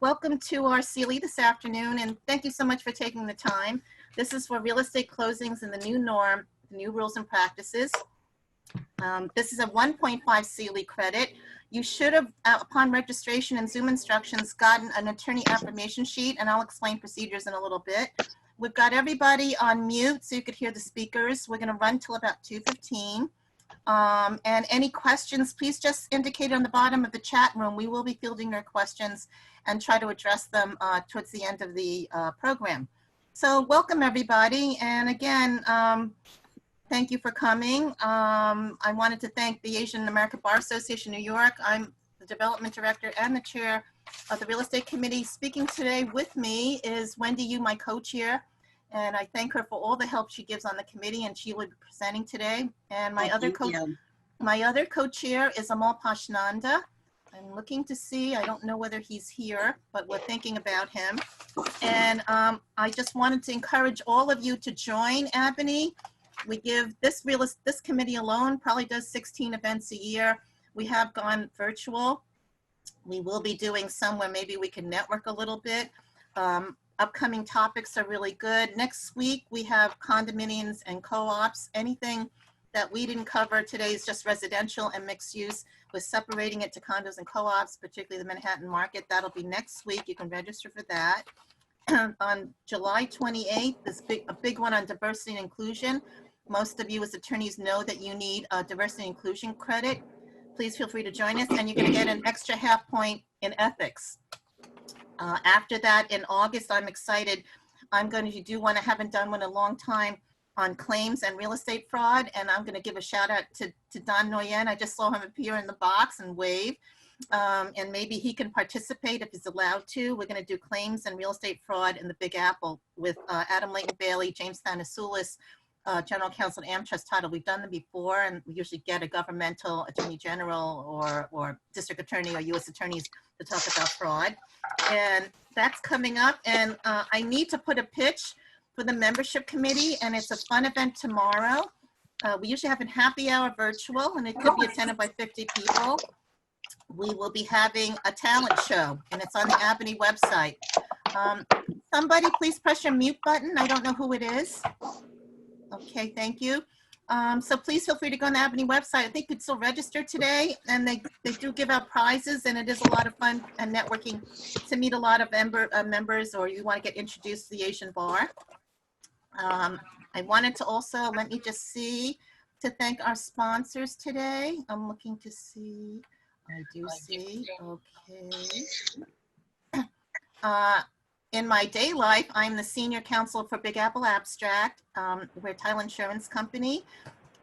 Welcome to our CLE this afternoon, and thank you so much for taking the time. This is for real estate closings and the new norm, the new rules and practices. This is a 1.5 CLE credit. You should have, upon registration and Zoom instructions, gotten an attorney affirmation sheet, and I'll explain procedures in a little bit. We've got everybody on mute so you could hear the speakers. We're going to run till about 2:15. And any questions, please just indicate on the bottom of the chat room. We will be fielding your questions and try to address them towards the end of the program. So welcome everybody. And again, thank you for coming. I wanted to thank the Asian American Bar Association New York. I'm the development director and the chair of the real estate committee. Speaking today with me is Wendy Liu, my co-chair. And I thank her for all the help she gives on the committee, and she will be presenting today. And my other co-chair is Amal Pashnanda. I'm looking to see, I don't know whether he's here, but we're thinking about him. And I just wanted to encourage all of you to join Ephany. We give this committee alone probably does 16 events a year. We have gone virtual. We will be doing some where maybe we can network a little bit. Upcoming topics are really good. Next week, we have condominiums and co-ops. Anything that we didn't cover today is just residential and mixed use. We're separating it to condos and co-ops, particularly the Manhattan market. That'll be next week. You can register for that. On July 28th, a big one on diversity and inclusion. Most of you as attorneys know that you need a diversity and inclusion credit. Please feel free to join us, and you're going to get an extra half point in ethics. After that, in August, I'm excited. I'm going to do one I haven't done one in a long time on claims and real estate fraud. And I'm going to give a shout out to Don Nguyen. I just saw him appear in the box and wave. And maybe he can participate if he's allowed to. We're going to do claims and real estate fraud in the Big Apple with Adam Layton Bailey, James Thanasoulis, General Counsel and AmTrust title. We've done them before, and we usually get a governmental attorney general or district attorney or U.S. attorneys to talk about fraud. And that's coming up. And I need to put a pitch for the membership committee, and it's a fun event tomorrow. We usually have a happy hour virtual, and it could be attended by 50 people. We will be having a talent show, and it's on the Ephany website. Somebody please press your mute button. I don't know who it is. Okay, thank you. So please feel free to go on the Ephany website. I think you could still register today, and they do give out prizes, and it is a lot of fun and networking to meet a lot of members, or you want to get introduced to the Asian bar. I wanted to also, let me just see, to thank our sponsors today. I'm looking to see, I do see, okay. In my day life, I'm the senior counsel for Big Apple Abstract. We're a title insurance company,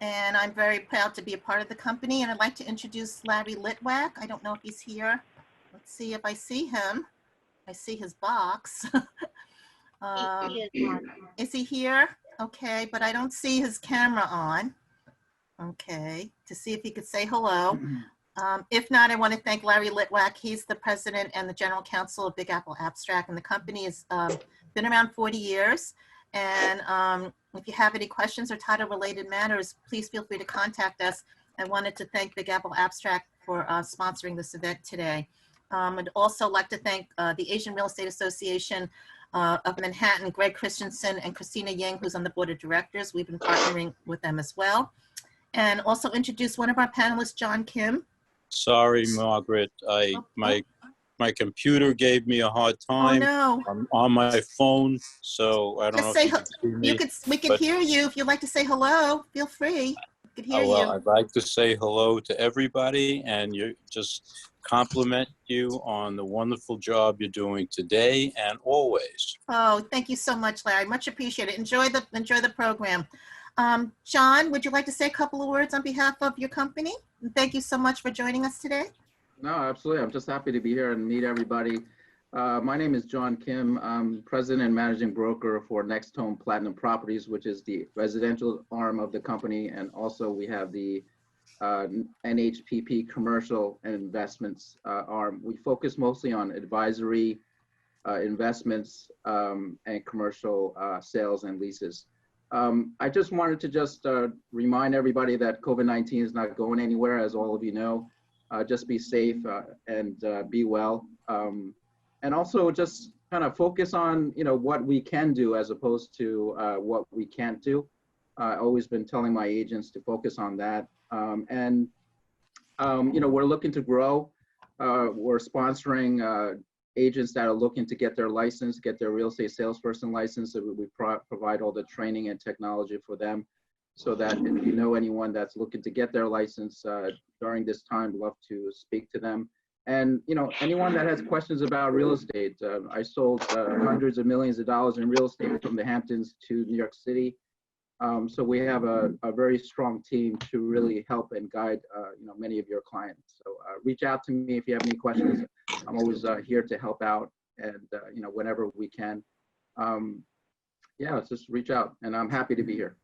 and I'm very proud to be a part of the company. And I'd like to introduce Larry Litwack. I don't know if he's here. Let's see if I see him. I see his box. Is he here? Okay, but I don't see his camera on. Okay, to see if he could say hello. If not, I want to thank Larry Litwack. He's the president and the general counsel of Big Apple Abstract, and the company has been around 40 years. And if you have any questions or title-related matters, please feel free to contact us. I wanted to thank Big Apple Abstract for sponsoring this event today. I'd also like to thank the Asian Real Estate Association of Manhattan, Greg Christensen and Christina Yang, who's on the board of directors. We've been partnering with them as well. And also introduce one of our panelists, John Kim. Sorry, Margaret. My computer gave me a hard time. Oh, no. I'm on my phone, so I don't know if you can see me. We could hear you. If you'd like to say hello, feel free. We could hear you. I'd like to say hello to everybody, and just compliment you on the wonderful job you're doing today and always. Oh, thank you so much, Larry. Much appreciated. Enjoy the program. John, would you like to say a couple of words on behalf of your company? And thank you so much for joining us today. No, absolutely. I'm just happy to be here and meet everybody. My name is John Kim. I'm president and managing broker for NextHome Platinum Properties, which is the residential arm of the company. And also we have the NHPP commercial and investments arm. We focus mostly on advisory, investments, and commercial sales and leases. I just wanted to remind everybody that COVID-19 is not going anywhere, as all of you know. Just be safe and be well. And also just kind of focus on, what we can do as opposed to what we can't do. I've always been telling my agents to focus on that. We're looking to grow. We're sponsoring agents that are looking to get their license, get their real estate salesperson license. So we provide all the training and technology for them, so that if you know anyone that's looking to get their license during this time, love to speak to them. And anyone that has questions about real estate, I sold hundreds of millions of dollars in real estate from the Hamptons to New York City. So we have a very strong team to really help and guide many of your clients. So reach out to me if you have any questions. I'm always here to help out, and whenever we can. Just reach out, and I'm happy to be here.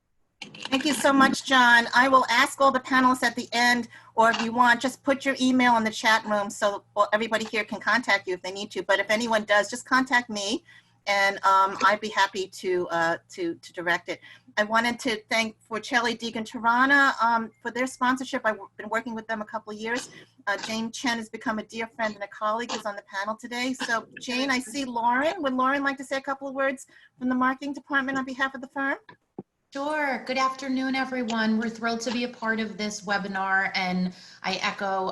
Thank you so much, John. I will ask all the panelists at the end, or if you want, just put your email in the chat room so everybody here can contact you if they need to. But if anyone does, just contact me, and I'd be happy to direct it. I wanted to thank Forchelli, Deegan, Terrana for their sponsorship. I've been working with them a couple of years. Jane Chen has become a dear friend and a colleague who's on the panel today. So Jane, I see Lauren. Would Lauren like to say a couple of words from the marketing department on behalf of the firm? Sure. Good afternoon, everyone. We're thrilled to be a part of this webinar, and I echo,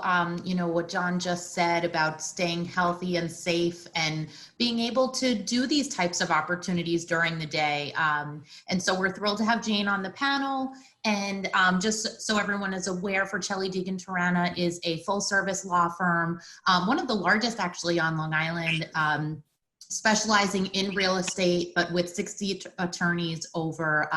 what John just said about staying healthy and safe and being able to do these types of opportunities during the day. And so we're thrilled to have Jane on the panel. And just so everyone is aware, Forchelli, Deegan, Terrana is a full-service law firm, one of the largest actually on Long Island. Specializing in real estate, but with 60 attorneys over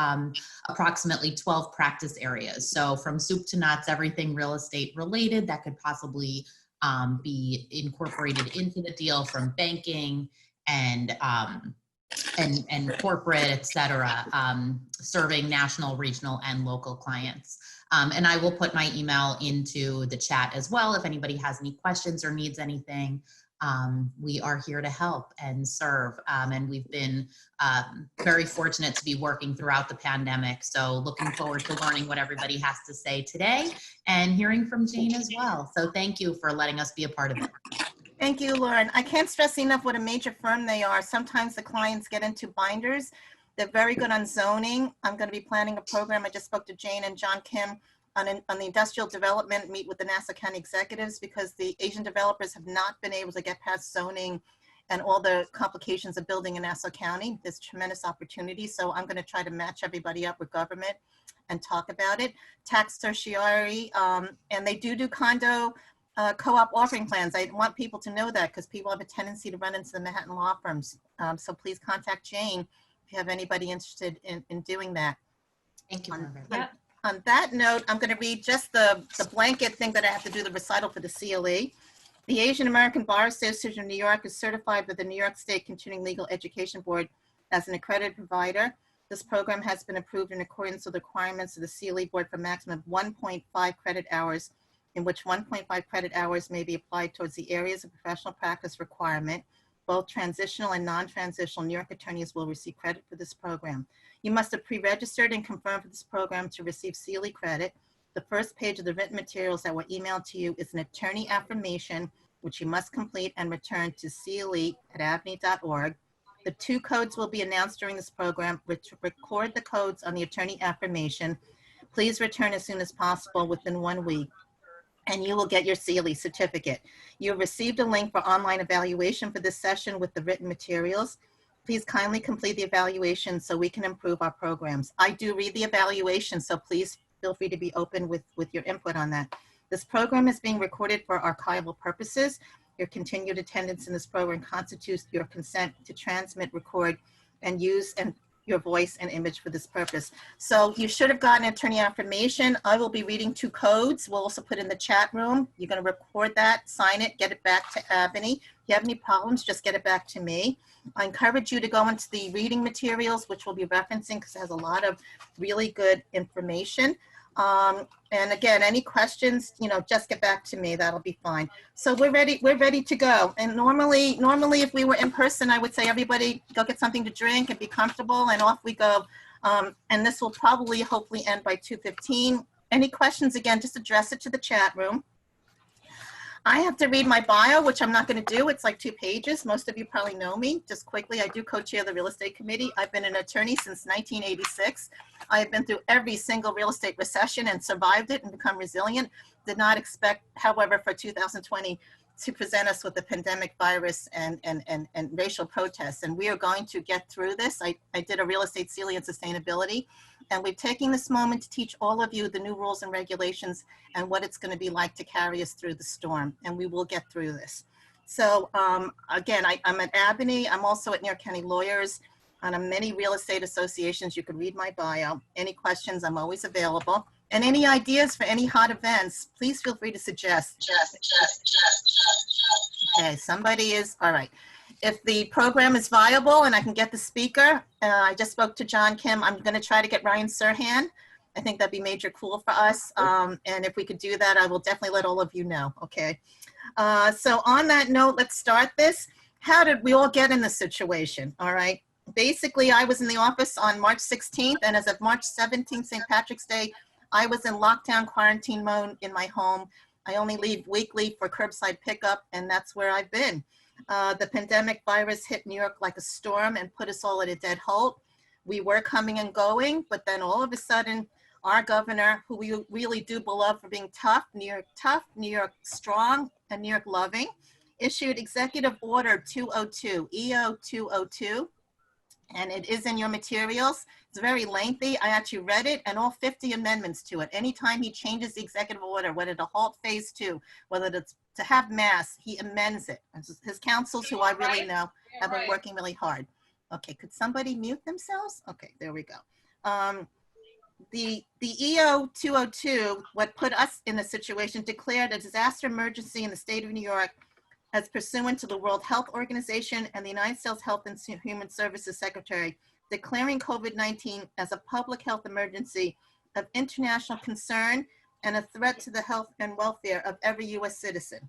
approximately 12 practice areas. So from soup to nuts, everything real estate related that could possibly be incorporated into the deal, from banking and corporate, et cetera, serving national, regional, and local clients. And I will put my email into the chat as well if anybody has any questions or needs anything. We are here to help and serve, and we've been very fortunate to be working throughout the pandemic. So looking forward to learning what everybody has to say today and hearing from Jane as well. So thank you for letting us be a part of it. Thank you, Lauren. I can't stress enough what a major firm they are. Sometimes the clients get into binders. They're very good on zoning. I'm going to be planning a program. I just spoke to Jane and John Kim on the industrial development, meet with the Nassau County executives, because the Asian developers have not been able to get past zoning and all the complications of building in Nassau County. There's tremendous opportunity. So I'm going to try to match everybody up with government and talk about it. Tax certiorari, and they do condo co-op offering plans. I want people to know that, because people have a tendency to run into the Manhattan law firms. So please contact Jane if you have anybody interested in doing that. Thank you, Margaret. On that note, I'm going to read just the blanket thing that I have to do the recital for the CLE. The Asian American Bar Association of New York is certified by the New York State Continuing Legal Education Board as an accredited provider. This program has been approved in accordance with the requirements of the CLE board for a maximum of 1.5 credit hours, in which 1.5 credit hours may be applied towards the areas of professional practice requirement. Both transitional and non-transitional New York attorneys will receive credit for this program. You must have pre-registered and confirmed for this program to receive CLE credit. The first page of the written materials that were emailed to you is an attorney affirmation, which you must complete and return to cle@abney.org. The 2 codes will be announced during this program. Record the codes on the attorney affirmation. Please return as soon as possible within 1 week, and you will get your CLE certificate. You have received a link for online evaluation for this session with the written materials. Please kindly complete the evaluation so we can improve our programs. I do read the evaluation, so please feel free to be open with your input on that. This program is being recorded for archival purposes. Your continued attendance in this program constitutes your consent to transmit, record, and use your voice and image for this purpose. So you should have gotten attorney affirmation. I will be reading 2 codes. We'll also put in the chat room. You're going to record that, sign it, get it back to Ephany. If you have any problems, just get it back to me. I encourage you to go into the reading materials, which we'll be referencing because it has a lot of really good information. And again, any questions, just get back to me. That'll be fine. So we're ready to go. And normally if we were in person, I would say everybody go get something to drink and be comfortable, and off we go. And this will probably hopefully end by 2:15. Any questions, again, just address it to the chat room. I have to read my bio, which I'm not going to do. It's like 2 pages. Most of you probably know me. Just quickly, I do co-chair the real estate committee. I've been an attorney since 1986. I have been through every single real estate recession and survived it and become resilient. Did not expect, however, for 2020 to present us with the pandemic virus and racial protests. And we are going to get through this. I did a real estate CELI and sustainability. And we're taking this moment to teach all of you the new rules and regulations and what it's going to be like to carry us through the storm. And we will get through this. So again, I'm at Ephany. I'm also at New York County Lawyers. On many real estate associations. You can read my bio. Any questions, I'm always available. And any ideas for any hot events, please feel free to suggest. Okay, somebody is, all right. If the program is viable and I can get the speaker, I just spoke to John Kim. I'm going to try to get Ryan Serhan. I think that'd be major cool for us. And if we could do that, I will definitely let all of you know, okay? So on that note, let's start this. How did we all get in this situation, all right? Basically, I was in the office on March 16th, and as of March 17th, St. Patrick's Day, I was in lockdown quarantine mode in my home. I only leave weekly for curbside pickup, and that's where I've been. The pandemic virus hit New York like a storm and put us all at a dead halt. We were coming and going, but then all of a sudden, our governor, who we really do beloved for being tough, New York strong, and New York loving, issued Executive Order 202, EO 202. And it is in your materials. It's very lengthy. I actually read it and all 50 amendments to it. Anytime he changes the executive order, whether to halt phase 2, whether it's to have masks, he amends it. His counsels, who I really know, have been working really hard. Okay, could somebody mute themselves? Okay, there we go. The EO 202, what put us in the situation, declared a disaster emergency in the state of New York as pursuant to the World Health Organization and the United States Health and Human Services Secretary, declaring COVID-19 as a public health emergency of international concern and a threat to the health and welfare of every U.S. citizen.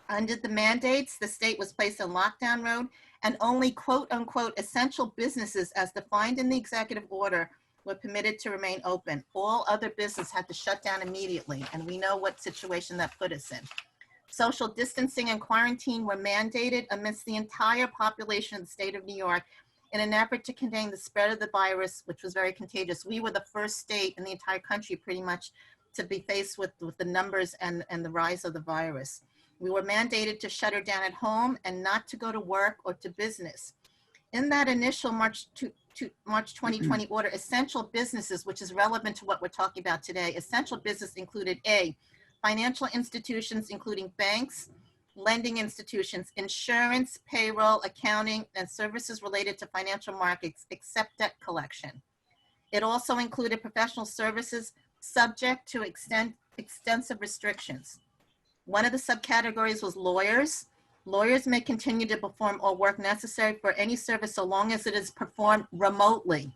Under the mandates, the state was placed on lockdown mode, and only quote unquote essential businesses as defined in the executive order were permitted to remain open. All other business had to shut down immediately, and we know what situation that put us in. Social distancing and quarantine were mandated amidst the entire population of the state of New York in an effort to contain the spread of the virus, which was very contagious. We were the first state in the entire country pretty much to be faced with the numbers and the rise of the virus. We were mandated to shutter down at home and not to go to work or to business. In that initial March 2020 order, essential businesses, which is relevant to what we're talking about today, essential business included A, financial institutions, including banks, lending institutions, insurance, payroll, accounting, and services related to financial markets, except debt collection. It also included professional services subject to extensive restrictions. One of the subcategories was lawyers. Lawyers may continue to perform all work necessary for any service so long as it is performed remotely.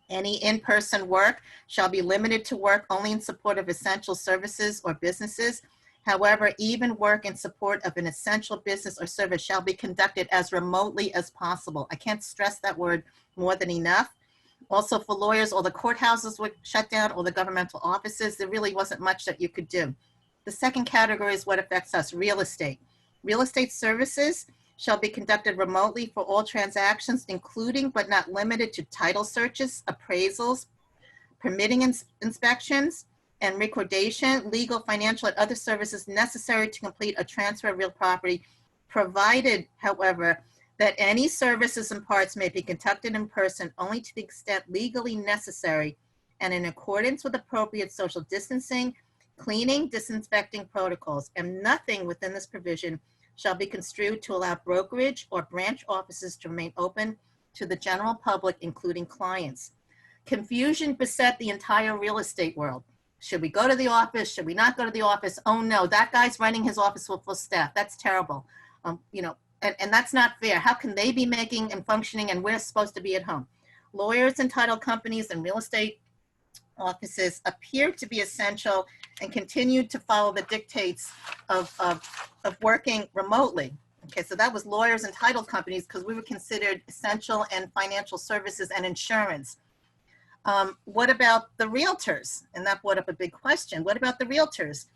Any in-person work shall be limited to work only in support of essential services or businesses. However, even work in support of an essential business or service shall be conducted as remotely as possible. I can't stress that word more than enough. Also for lawyers, all the courthouses were shut down, all the governmental offices. There really wasn't much that you could do. The second category is what affects us, real estate. Real estate services shall be conducted remotely for all transactions, including but not limited to title searches, appraisals, permitting inspections, and recordation, legal, financial, and other services necessary to complete a transfer of real property, provided, however, that any services and parts may be conducted in person only to the extent legally necessary and in accordance with appropriate social distancing, cleaning, disinfecting protocols, and nothing within this provision shall be construed to allow brokerage or branch offices to remain open to the general public, including clients. Confusion beset the entire real estate world. Should we go to the office? Should we not go to the office? Oh no, that guy's running his office with full staff. That's terrible. And that's not fair. How can they be making and functioning and we're supposed to be at home? Lawyers and title companies and real estate offices appear to be essential and continue to follow the dictates of working remotely. Okay, so that was lawyers and title companies because we were considered essential and financial services and insurance. What about the realtors? And that brought up a big question. What about the realtors?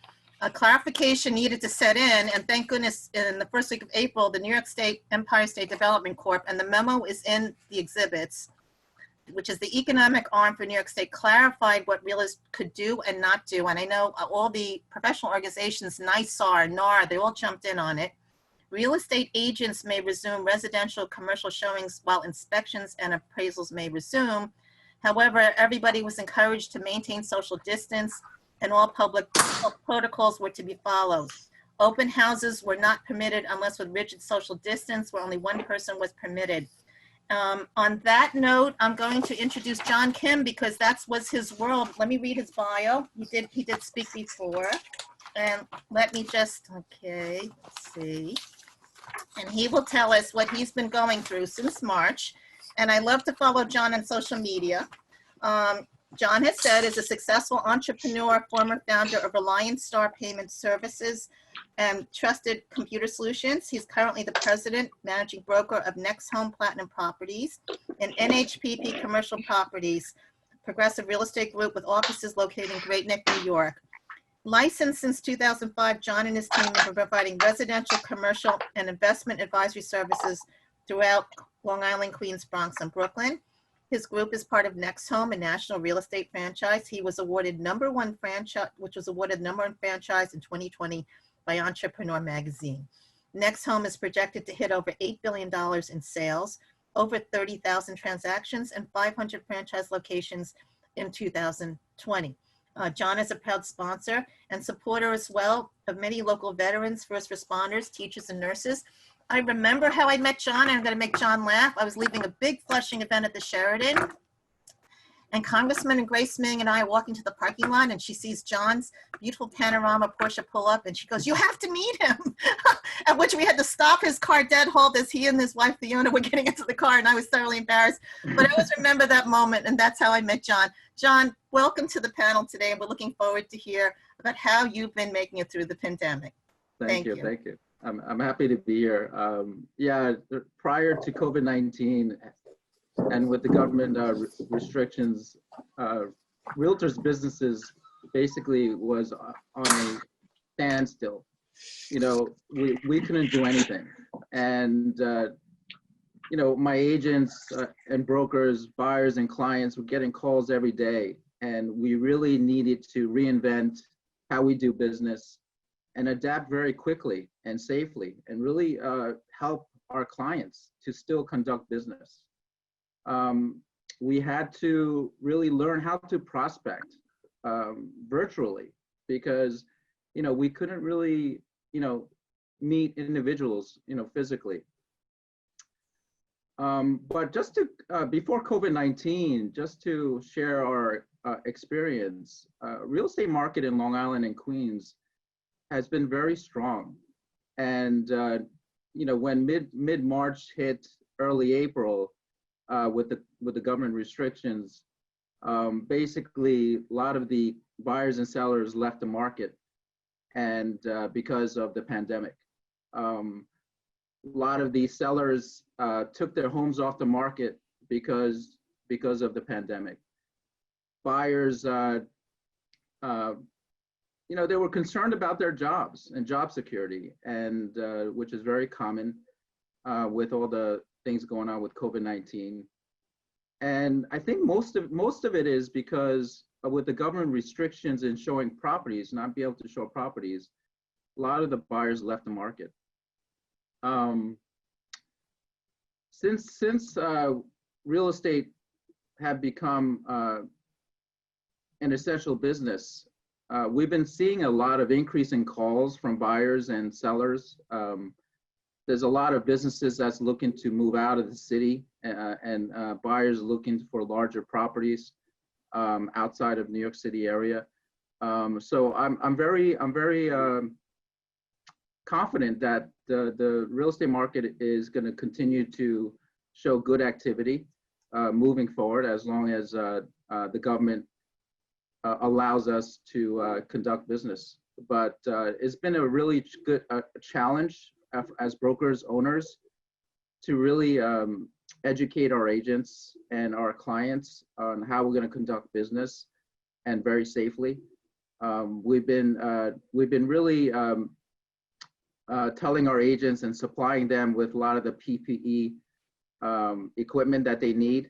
A clarification needed to set in, and thank goodness in the first week of April, the New York State Empire State Development Corp, and the memo is in the exhibits, which is the economic arm for New York State, clarified what realists could do and not do. And I know all the professional organizations, NYSAR, NAR, they all jumped in on it. Real estate agents may resume residential commercial showings while inspections and appraisals may resume. However, everybody was encouraged to maintain social distance and all public health protocols were to be followed. Open houses were not permitted unless with rigid social distance where only one person was permitted. On that note, I'm going to introduce John Kim because that was his world. Let me read his bio. He did speak before. And let me just, okay, let's see. And he will tell us what he's been going through since March. And I love to follow John on social media. John has said is a successful entrepreneur, former founder of Reliance Star Payment Services and Trusted Computer Solutions. He's currently the president, managing broker of NextHome Platinum Properties and NHPP Commercial Properties, progressive real estate group with offices located in Great Neck, New York. Licensed since 2005, John and his team have been providing residential, commercial, and investment advisory services throughout Long Island, Queens, Bronx, and Brooklyn. His group is part of NextHome, a national real estate franchise. He was awarded #1 franchise, which was awarded #1 franchise in 2020 by Entrepreneur Magazine. NextHome is projected to hit over $8 billion in sales, over 30,000 transactions, and 500 franchise locations in 2020. John is a proud sponsor and supporter as well of many local veterans, first responders, teachers, and nurses. I remember how I met John, and I'm going to make John laugh. I was leaving a big flushing event at the Sheraton, and Congressman and Grace Ming and I are walking to the parking lot, and she sees John's beautiful panorama Porsche pull up, and she goes, "You have to meet him." At which we had to stop his car dead halt as he and his wife, Fiona, were getting into the car, and I was thoroughly embarrassed. But I always remember that moment, and that's how I met John. John, welcome to the panel today, and we're looking forward to hear about how you've been making it through the pandemic. Thank you. Thank you. I'm happy to be here. Yeah, prior to COVID-19 and with the government restrictions, realtors' businesses basically was on a standstill. You know, we couldn't do anything. And, you know, my agents and brokers, buyers and clients were getting calls every day. And we really needed to reinvent how we do business and adapt very quickly and safely and really help our clients to still conduct business. We had to really learn how to prospect virtually because, you know, we couldn't really, you know, meet individuals, you know, physically. But just to, before COVID-19, just to share our experience, real estate market in Long Island and Queens has been very strong. And, you know, when mid-March hit early April with the government restrictions, basically a lot of the buyers and sellers left the market and because of the pandemic. A lot of the sellers took their homes off the market because of the pandemic. Buyers, you know, they were concerned about their jobs and job security, and which is very common with all the things going on with COVID-19. And I think most of it is because with the government restrictions in showing properties, not be able to show properties, a lot of the buyers left the market. Since real estate had become an essential business, we've been seeing a lot of increase in calls from buyers and sellers. There's a lot of businesses that's looking to move out of the city and buyers looking for larger properties outside of New York City area. So I'm very confident that the real estate market is going to continue to show good activity moving forward as long as the government allows us to conduct business. But it's been a really good challenge as brokers, owners, to really educate our agents and our clients on how we're going to conduct business and very safely. We've been really telling our agents and supplying them with a lot of the PPE equipment that they need.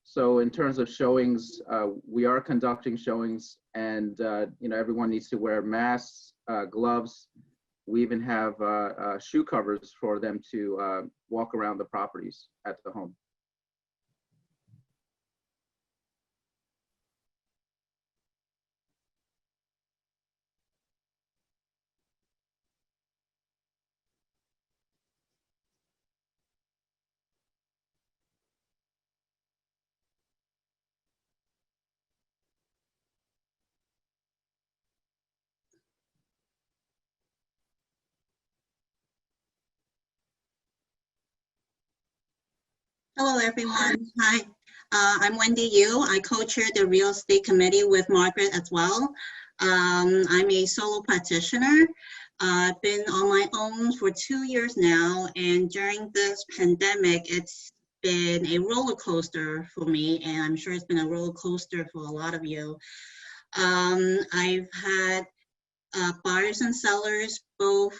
So in terms of showings, we are conducting showings, and everyone needs to wear masks, gloves. We even have shoe covers for them to walk around the properties at the home. Hello, everyone. Hi, I'm Wendy Liu. I co-chair the real estate committee with Margaret as well. I'm a solo practitioner. I've been on my own for 2 years now, and during this pandemic, it's been a roller coaster for me, and I'm sure it's been a roller coaster for a lot of you. I've had buyers and sellers both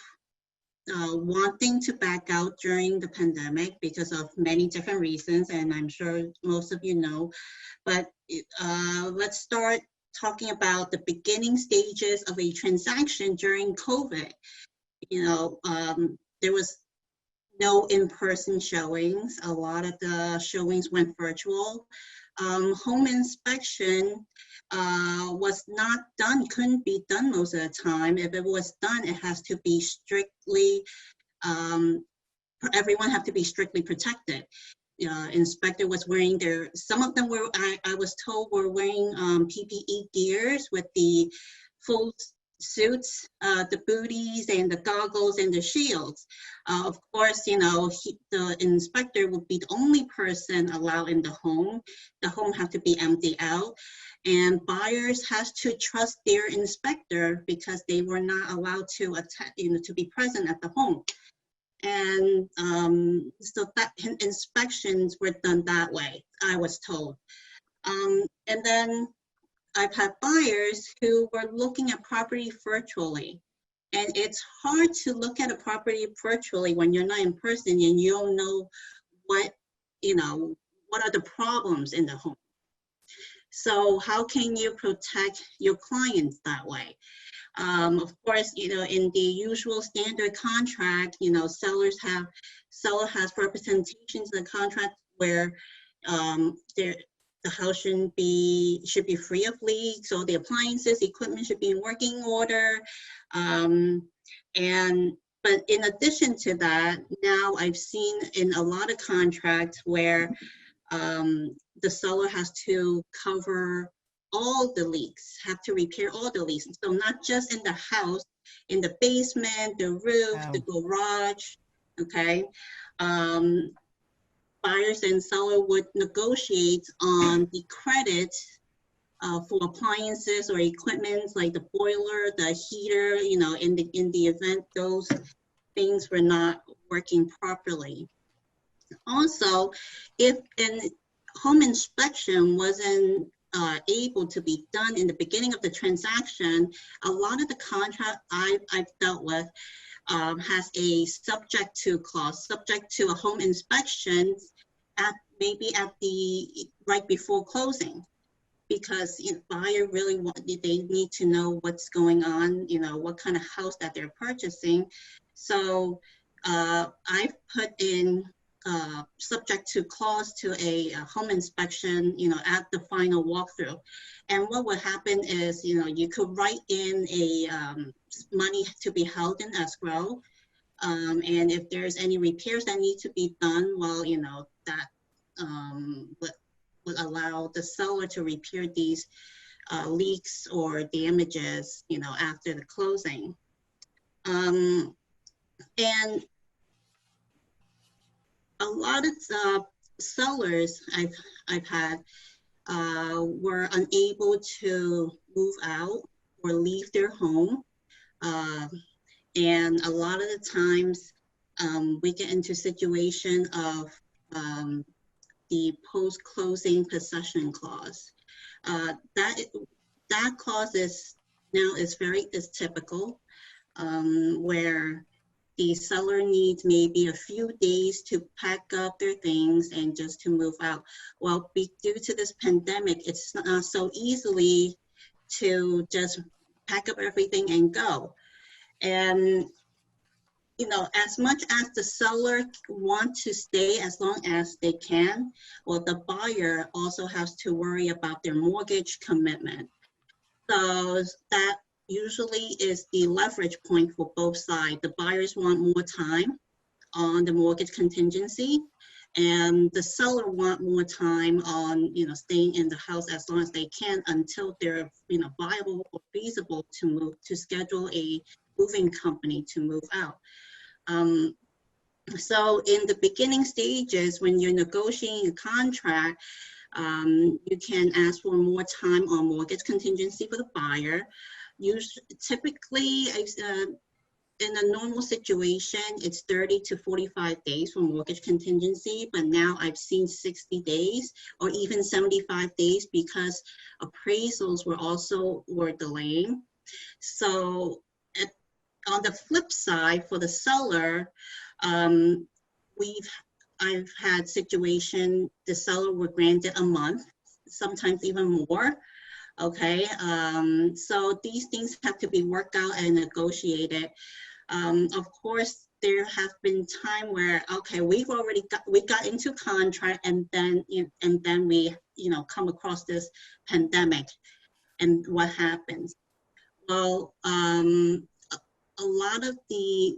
wanting to back out during the pandemic because of many different reasons, and I'm sure most of you know. But let's start talking about the beginning stages of a transaction during COVID. There was no in-person showings. A lot of the showings went virtual. Home inspection was not done, couldn't be done most of the time. If it was done, it has to be strictly, everyone have to be strictly protected. Inspector was wearing some of them were, I was told, were wearing PPE gears with the full suits, the booties and the goggles and the shields. Of course, the inspector would be the only person allowed in the home. The home had to be emptied out, and buyers has to trust their inspector because they were not allowed to to be present at the home. And so that inspections were done that way, I was told. And then I've had buyers who were looking at property virtually. And it's hard to look at a property virtually when you're not in person and you don't know what are the problems in the home. So how can you protect your clients that way? Of course, in the usual standard contract, seller has representations in the contract where the house should be free of leaks, so the appliances, equipment should be in working order. But in addition to that, now I've seen in a lot of contracts where the seller has to cover all the leaks, have to repair all the leaks. So not just in the house, in the basement, the roof, the garage, okay? Buyers and seller would negotiate on the credit for appliances or equipment like the boiler, the heater, in the event those things were not working properly. Also, if an home inspection wasn't able to be done in the beginning of the transaction, a lot of the contract I've dealt with has a subject to clause, subject to a home inspection maybe right before closing, because buyer really they need to know what's going on, what kind of house that they're purchasing. So I've put in subject to clause to a home inspection, at the final walkthrough. And what would happen is, you could write in a money to be held in escrow. And if there's any repairs that need to be done, well, that would allow the seller to repair these leaks or damages, after the closing. And a lot of sellers I've had were unable to move out or leave their home. And a lot of the times we get into a situation of the post-closing possession clause. That that clause is typical, where the seller needs maybe a few days to pack up their things and just to move out. Well, due to this pandemic, it's not so easily to just pack up everything and go. And, you know, as much as the seller wants to stay as long as they can, well, the buyer also has to worry about their mortgage commitment. So that usually is the leverage point for both sides. The buyers want more time on the mortgage contingency, and the seller want more time on, you know, staying in the house as long as they can until they're, you know, viable or feasible to move, to schedule a moving company to move out. So in the beginning stages, when you're negotiating a contract, you can ask for more time on mortgage contingency for the buyer. Typically, in a normal situation, it's 30 to 45 days for mortgage contingency, but now I've seen 60 days or even 75 days because appraisals were delaying. So on the flip side, for the seller, I've had situation the seller were granted a month, sometimes even more. Okay, so these things have to be worked out and negotiated. Of course, there have been time where, okay, we got into contract, and then we, you know, come across this pandemic, and what happens? Well, a lot of the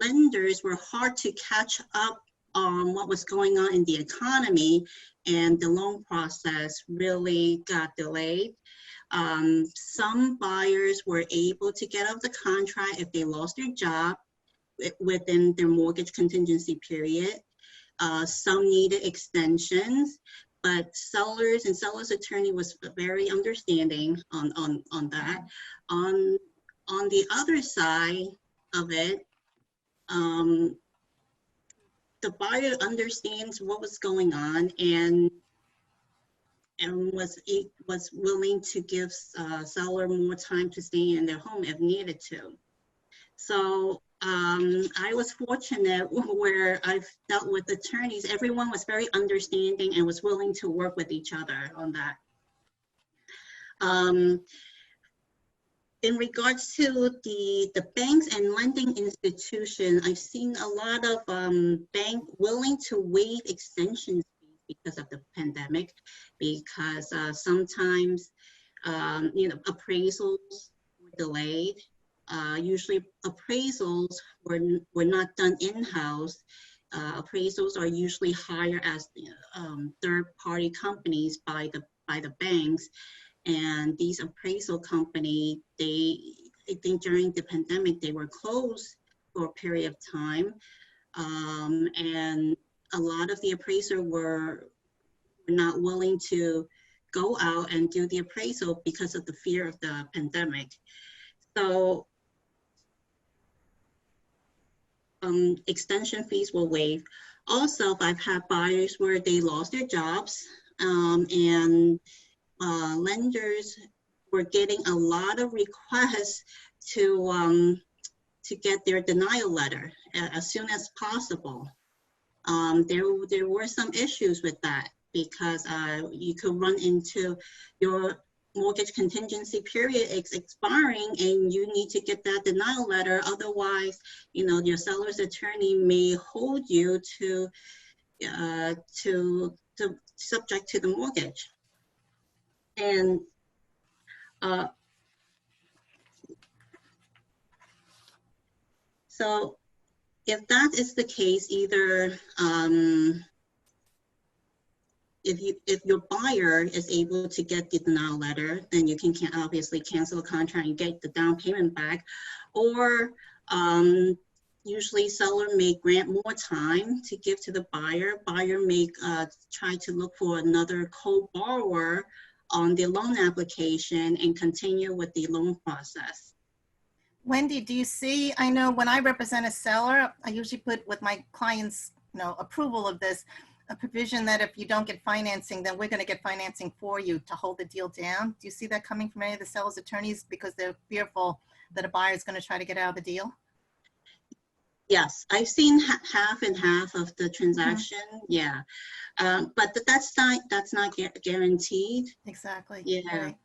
lenders were hard to catch up on what was going on in the economy, and the loan process really got delayed. Some buyers were able to get out of the contract if they lost their job within their mortgage contingency period. Some needed extensions, but sellers and seller's attorney was very understanding on that. On the other side of it, the buyer understands what was going on and was willing to give seller more time to stay in their home if needed to. So I was fortunate where I've dealt with attorneys. Everyone was very understanding and was willing to work with each other on that. In regards to the banks and lending institution, I've seen a lot of banks willing to waive extension fees because of the pandemic, because sometimes, you know, appraisals were delayed. Usually appraisals were not done in-house. Appraisals are usually hired as third-party companies by the banks. And these appraisal company, I think during the pandemic, they were closed for a period of time. And a lot of the appraisers were not willing to go out and do the appraisal because of the fear of the pandemic. So extension fees were waived. Also, I've had buyers where they lost their jobs, and lenders were getting a lot of requests to get their denial letter as soon as possible. There were some issues with that because you could run into your mortgage contingency period expiring and you need to get that denial letter. Otherwise, you know, your seller's attorney may hold you to subject to the mortgage. And so if that is the case, either if your buyer is able to get the denial letter, then you can obviously cancel the contract and get the down payment back, or usually seller may grant more time to give to the buyer. Buyer may try to look for another co-borrower on the loan application and continue with the loan process. Wendy, do you see, I know when I represent a seller, I usually put with my clients, you know, approval of this, a provision that if you don't get financing, then we're going to get financing for you to hold the deal down. Do you see that coming from any of the seller's attorneys because they're fearful that a buyer is going to try to get out of the deal? Yes, I've seen half and half of the transaction. Yeah, but that's not guaranteed. Exactly. Yeah. Right.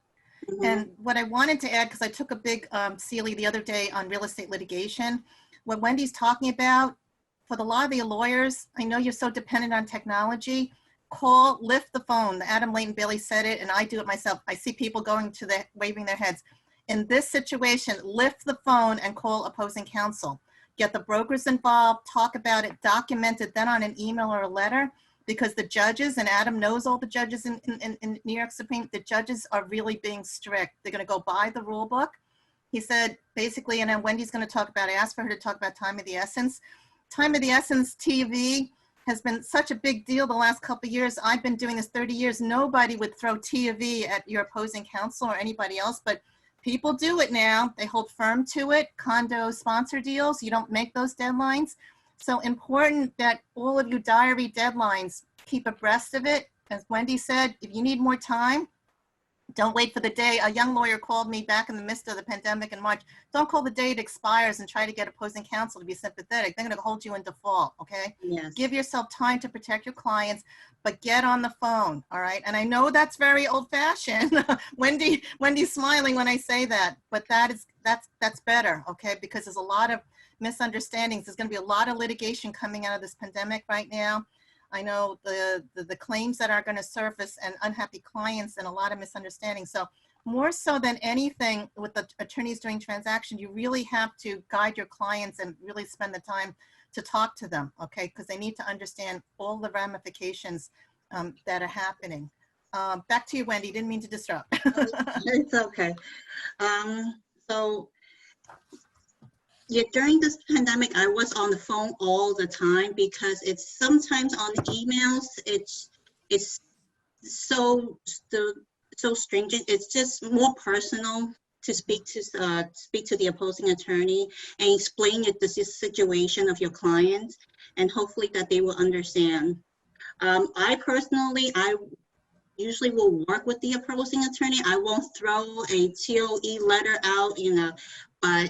Mhm. And what I wanted to add, because I took a big Sealy the other day on real estate litigation, what Wendy's talking about, for the lot of the lawyers, I know you're so dependent on technology, lift the phone. Adam Layton Bailey said it, and I do it myself. I see people waving their heads. In this situation, lift the phone and call opposing counsel. Get the brokers involved, talk about it, document it, then on an email or a letter, because the judges, and Adam knows all the judges in New York Supreme, the judges are really being strict. They're going to go by the rule book. He said, basically, and then Wendy's going to talk about, I asked for her to talk about time of the essence. Time of the essence TV has been such a big deal the last couple of years. I've been doing this 30 years. Nobody would throw TV at your opposing counsel or anybody else, but people do it now. They hold firm to it. Condo sponsor deals, you don't make those deadlines. So important that all of you diary deadlines, keep abreast of it. As Wendy said, if you need more time, don't wait for the day. A young lawyer called me back in the midst of the pandemic in March. Don't call the day it expires and try to get opposing counsel to be sympathetic. They're going to hold you in default, okay? Yes. Give yourself time to protect your clients, but get on the phone, all right? And I know that's very old-fashioned. Wendy's smiling when I say that, but that's better, okay? Because there's a lot of misunderstandings. There's going to be a lot of litigation coming out of this pandemic right now. I know the claims that are going to surface and unhappy clients and a lot of misunderstandings. So more so than anything with the attorneys doing transactions, you really have to guide your clients and really spend the time to talk to them, okay? Because they need to understand all the ramifications that are happening. Back to you, Wendy. Didn't mean to disrupt. It's okay. So yeah, during this pandemic, I was on the phone all the time because it's sometimes on emails, it's so stringent. It's just more personal to speak to the opposing attorney and explain the situation of your client, and hopefully that they will understand. I usually will work with the opposing attorney. I won't throw a TOE letter out, but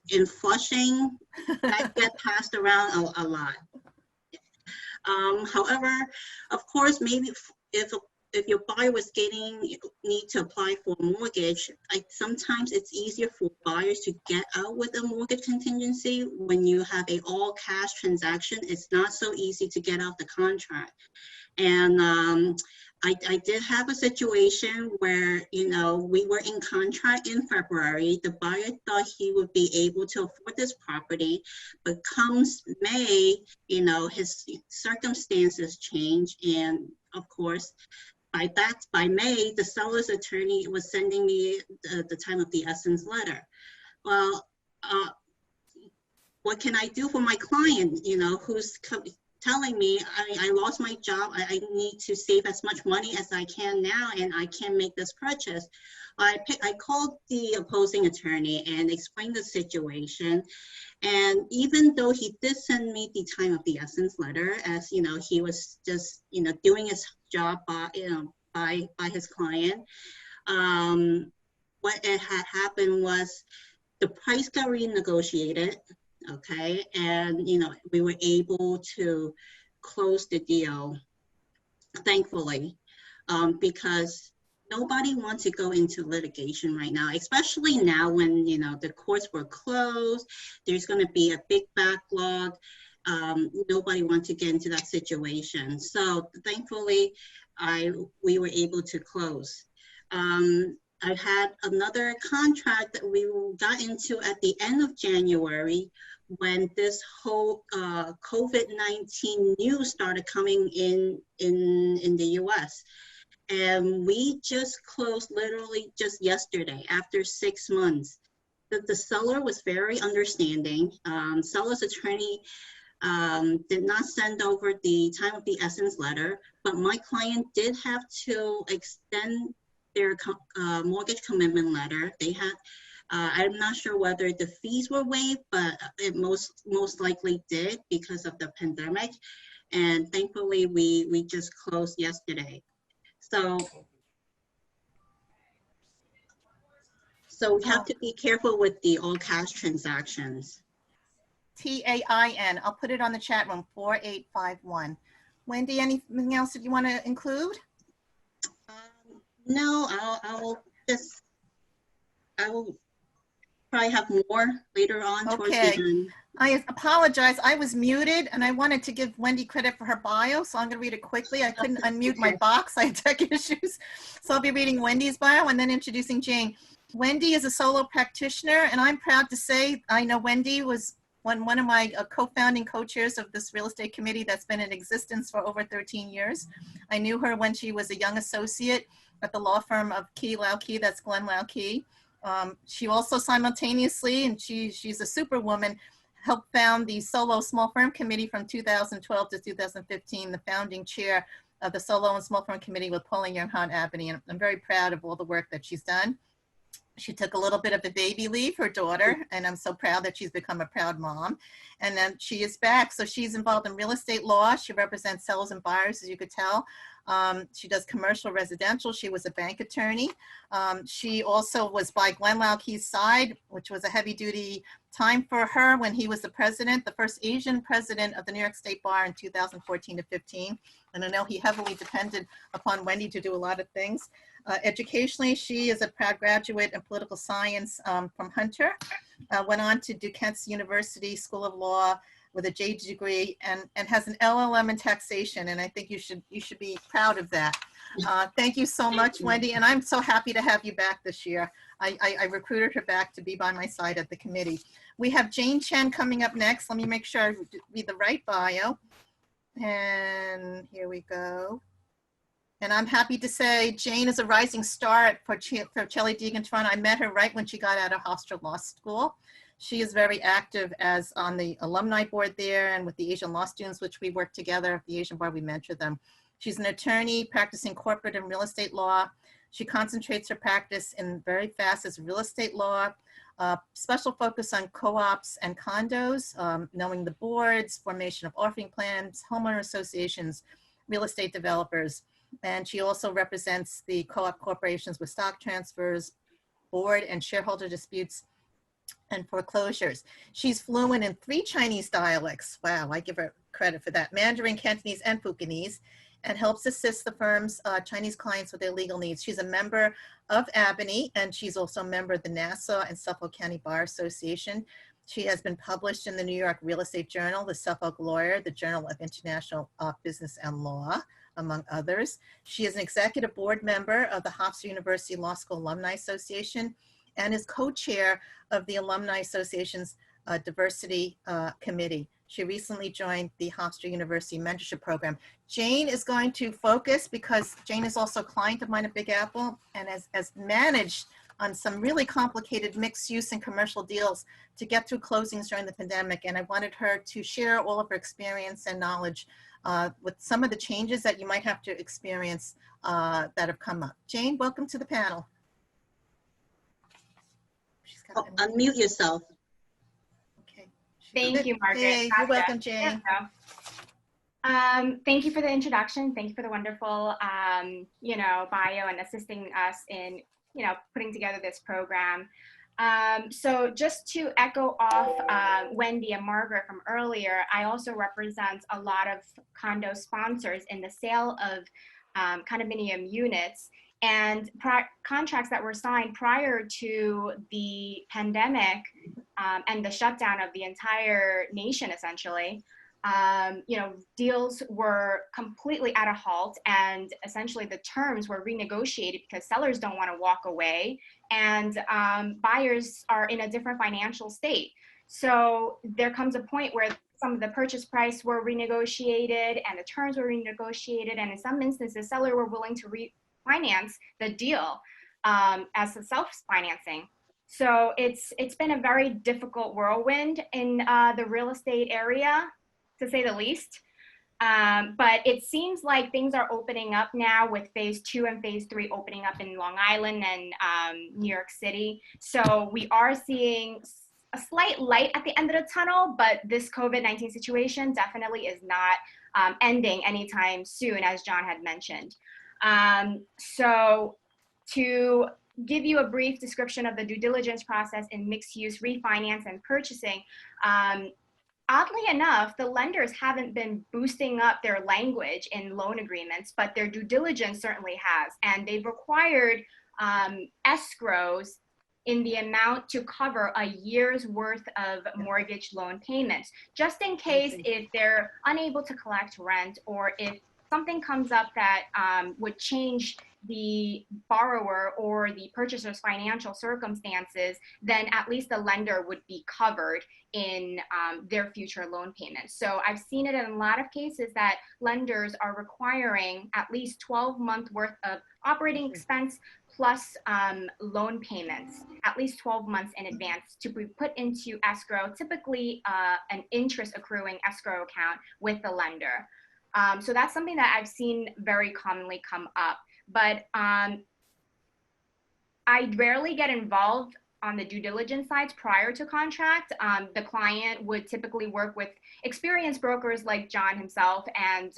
in Flushing, that gets passed around a lot. However, of course, maybe if your buyer was need to apply for a mortgage, sometimes it's easier for buyers to get out with a mortgage contingency. When you have an all cash transaction, it's not so easy to get out the contract. And I did have a situation where, we were in contract in February. The buyer thought he would be able to afford this property, but comes May, his circumstances change. And of course, by May, the seller's attorney was sending me the time of the essence letter. Well, what can I do for my client, who's telling me, I lost my job, I need to save as much money as I can now, and I can't make this purchase. I called the opposing attorney and explained the situation. And even though he did send me the time of the essence letter, as he was just doing his job by his client, what had happened was the price got renegotiated. Okay, and we were able to close the deal, thankfully, because nobody wants to go into litigation right now, especially now when the courts were closed. There's going to be a big backlog. Nobody wants to get into that situation. So thankfully, we were able to close. I had another contract that we got into at the end of January when this whole COVID-19 news started coming in the US. And we just closed literally just yesterday after 6 months. The seller was very understanding. Seller's attorney did not send over the time of the essence letter, but my client did have to extend their mortgage commitment letter. They had I'm not sure whether the fees were waived, but it most likely did because of the pandemic. And thankfully, we just closed yesterday. So we have to be careful with the all cash transactions. TAIN. I'll put it on the chat room, 4851. Wendy, anything else that you want to include? No, I will probably have more later on towards the Okay. end. I apologize. I was muted and I wanted to give Wendy credit for her bio, so I'm going to read it quickly. I couldn't unmute my box. I had tech issues. So I'll be reading Wendy's bio and then introducing Jane. Wendy is a solo practitioner, and I'm proud to say I know Wendy was one of my co-founding co-chairs of this real estate committee that's been in existence for over 13 years. I knew her when she was a young associate at the law firm of Key Lau Key, that's Glenn Lau Key. She also simultaneously, and she's a superwoman, helped found the Solo Small Firm Committee from 2012 to 2015, the founding chair of the Solo and Small Firm Committee with Pauline Young Hahn Abney, and I'm very proud of all the work that she's done. She took a little bit of a baby leave, her daughter, and I'm so proud that she's become a proud mom. And then she is back. So she's involved in real estate law. She represents sellers and buyers, as you could tell. She does commercial residential. She was a bank attorney. She also was by Glenn Lau Key's side, which was a heavy duty time for her when he was the president, the first Asian president of the New York State Bar in 2014 to 15. And I know he heavily depended upon Wendy to do a lot of things. Educationally, she is a proud graduate in political science from Hunter, went on to Duquesne University School of Law with a JD degree and has an LLM in taxation. And I think you should be proud of that. Thank you so much, Wendy. And I'm so happy to have you back this year. I recruited her back to be by my side at the committee. We have Jane Chen coming up next. Let me make sure I read the right bio. And here we go. And I'm happy to say Jane is a rising star at Forchelli, Deegan, Terrana. I met her right when she got out of Hofstra Law School. She is very active as on the alumni board there and with the Asian law students, which we work together. The Asian bar, we mentor them. She's an attorney practicing corporate and real estate law. She concentrates her practice in very fast as real estate law, special focus on co-ops and condos, knowing the boards, formation of offering plans, homeowner associations, real estate developers. And she also represents the co-op corporations with stock transfers, board and shareholder disputes, and foreclosures. She's fluent in 3 Chinese dialects. Wow, I give her credit for that. Mandarin, Cantonese, and Fukienese, and helps assist the firm's Chinese clients with their legal needs. She's a member of Abney, and she's also a member of the Nassau and Suffolk County Bar Association. She has been published in the New York Real Estate Journal, the Suffolk Lawyer, the Journal of International Business and Law, among others. She is an executive board member of the Hofstra University Law School Alumni Association and is co-chair of the Alumni Association's Diversity Committee. She recently joined the Hofstra University Mentorship Program. Jane is going to focus because Jane is also a client of mine at Big Apple and has managed on some really complicated mixed use and commercial deals to get through closings during the pandemic. And I wanted her to share all of her experience and knowledge with some of the changes that you might have to experience that have come up. Jane, welcome to the panel. Unmute yourself. Okay. Thank you, Margaret. Hey, you're welcome, Jane. Thank you for the introduction. Thank you for the wonderful, bio and assisting us in, putting together this program. So just to echo off Wendy and Margaret from earlier, I also represent a lot of condo sponsors in the sale of condominium units. And contracts that were signed prior to the pandemic and the shutdown of the entire nation, essentially, deals were completely at a halt, and essentially the terms were renegotiated because sellers don't want to walk away and buyers are in a different financial state. So there comes a point where some of the purchase price were renegotiated and the terms were renegotiated, and in some instances, sellers were willing to refinance the deal as a self-financing. So it's been a very difficult whirlwind in the real estate area, to say the least. But it seems like things are opening up now with phase 2 and phase 3 opening up in Long Island and New York City. So we are seeing a slight light at the end of the tunnel, but this COVID-19 situation definitely is not ending anytime soon, as John had mentioned. So to give you a brief description of the due diligence process in mixed use refinance and purchasing, oddly enough, the lenders haven't been boosting up their language in loan agreements, but their due diligence certainly has. And they've required escrows in the amount to cover a year's worth of mortgage loan payments, just in case if they're unable to collect rent or if something comes up that would change the borrower or the purchaser's financial circumstances, then at least the lender would be covered in their future loan payments. So I've seen it in a lot of cases that lenders are requiring at least 12-month worth of operating expense plus loan payments, at least 12 months in advance to be put into escrow, typically an interest accruing escrow account with the lender. So that's something that I've seen very commonly come up. But I rarely get involved on the due diligence sides prior to contract. The client would typically work with experienced brokers like John himself and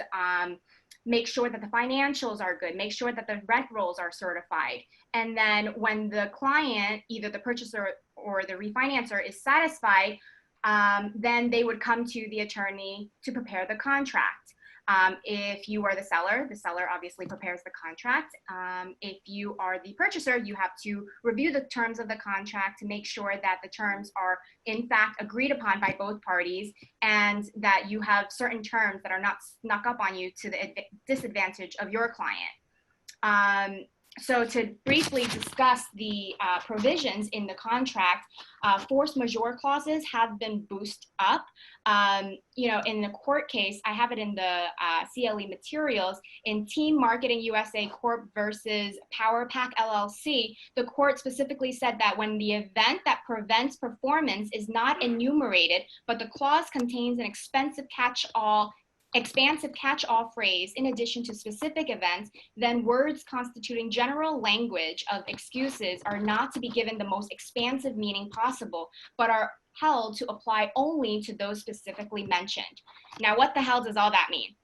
make sure that the financials are good, make sure that the rent rolls are certified. And then when the client, either the purchaser or the refinancer, is satisfied, then they would come to the attorney to prepare the contract. If you are the seller obviously prepares the contract. If you are the purchaser, you have to review the terms of the contract to make sure that the terms are in fact agreed upon by both parties and that you have certain terms that are not snuck up on you to the disadvantage of your client. So to briefly discuss the provisions in the contract, force majeure clauses have been boosted up. In the court case, I have it in the CLE materials, in Team Marketing USA Corp versus Power Pack LLC, the court specifically said that when the event that prevents performance is not enumerated, but the clause contains an expansive catch-all phrase in addition to specific events, then words constituting general language of excuses are not to be given the most expansive meaning possible, but are held to apply only to those specifically mentioned. Now, what the hell does all that mean?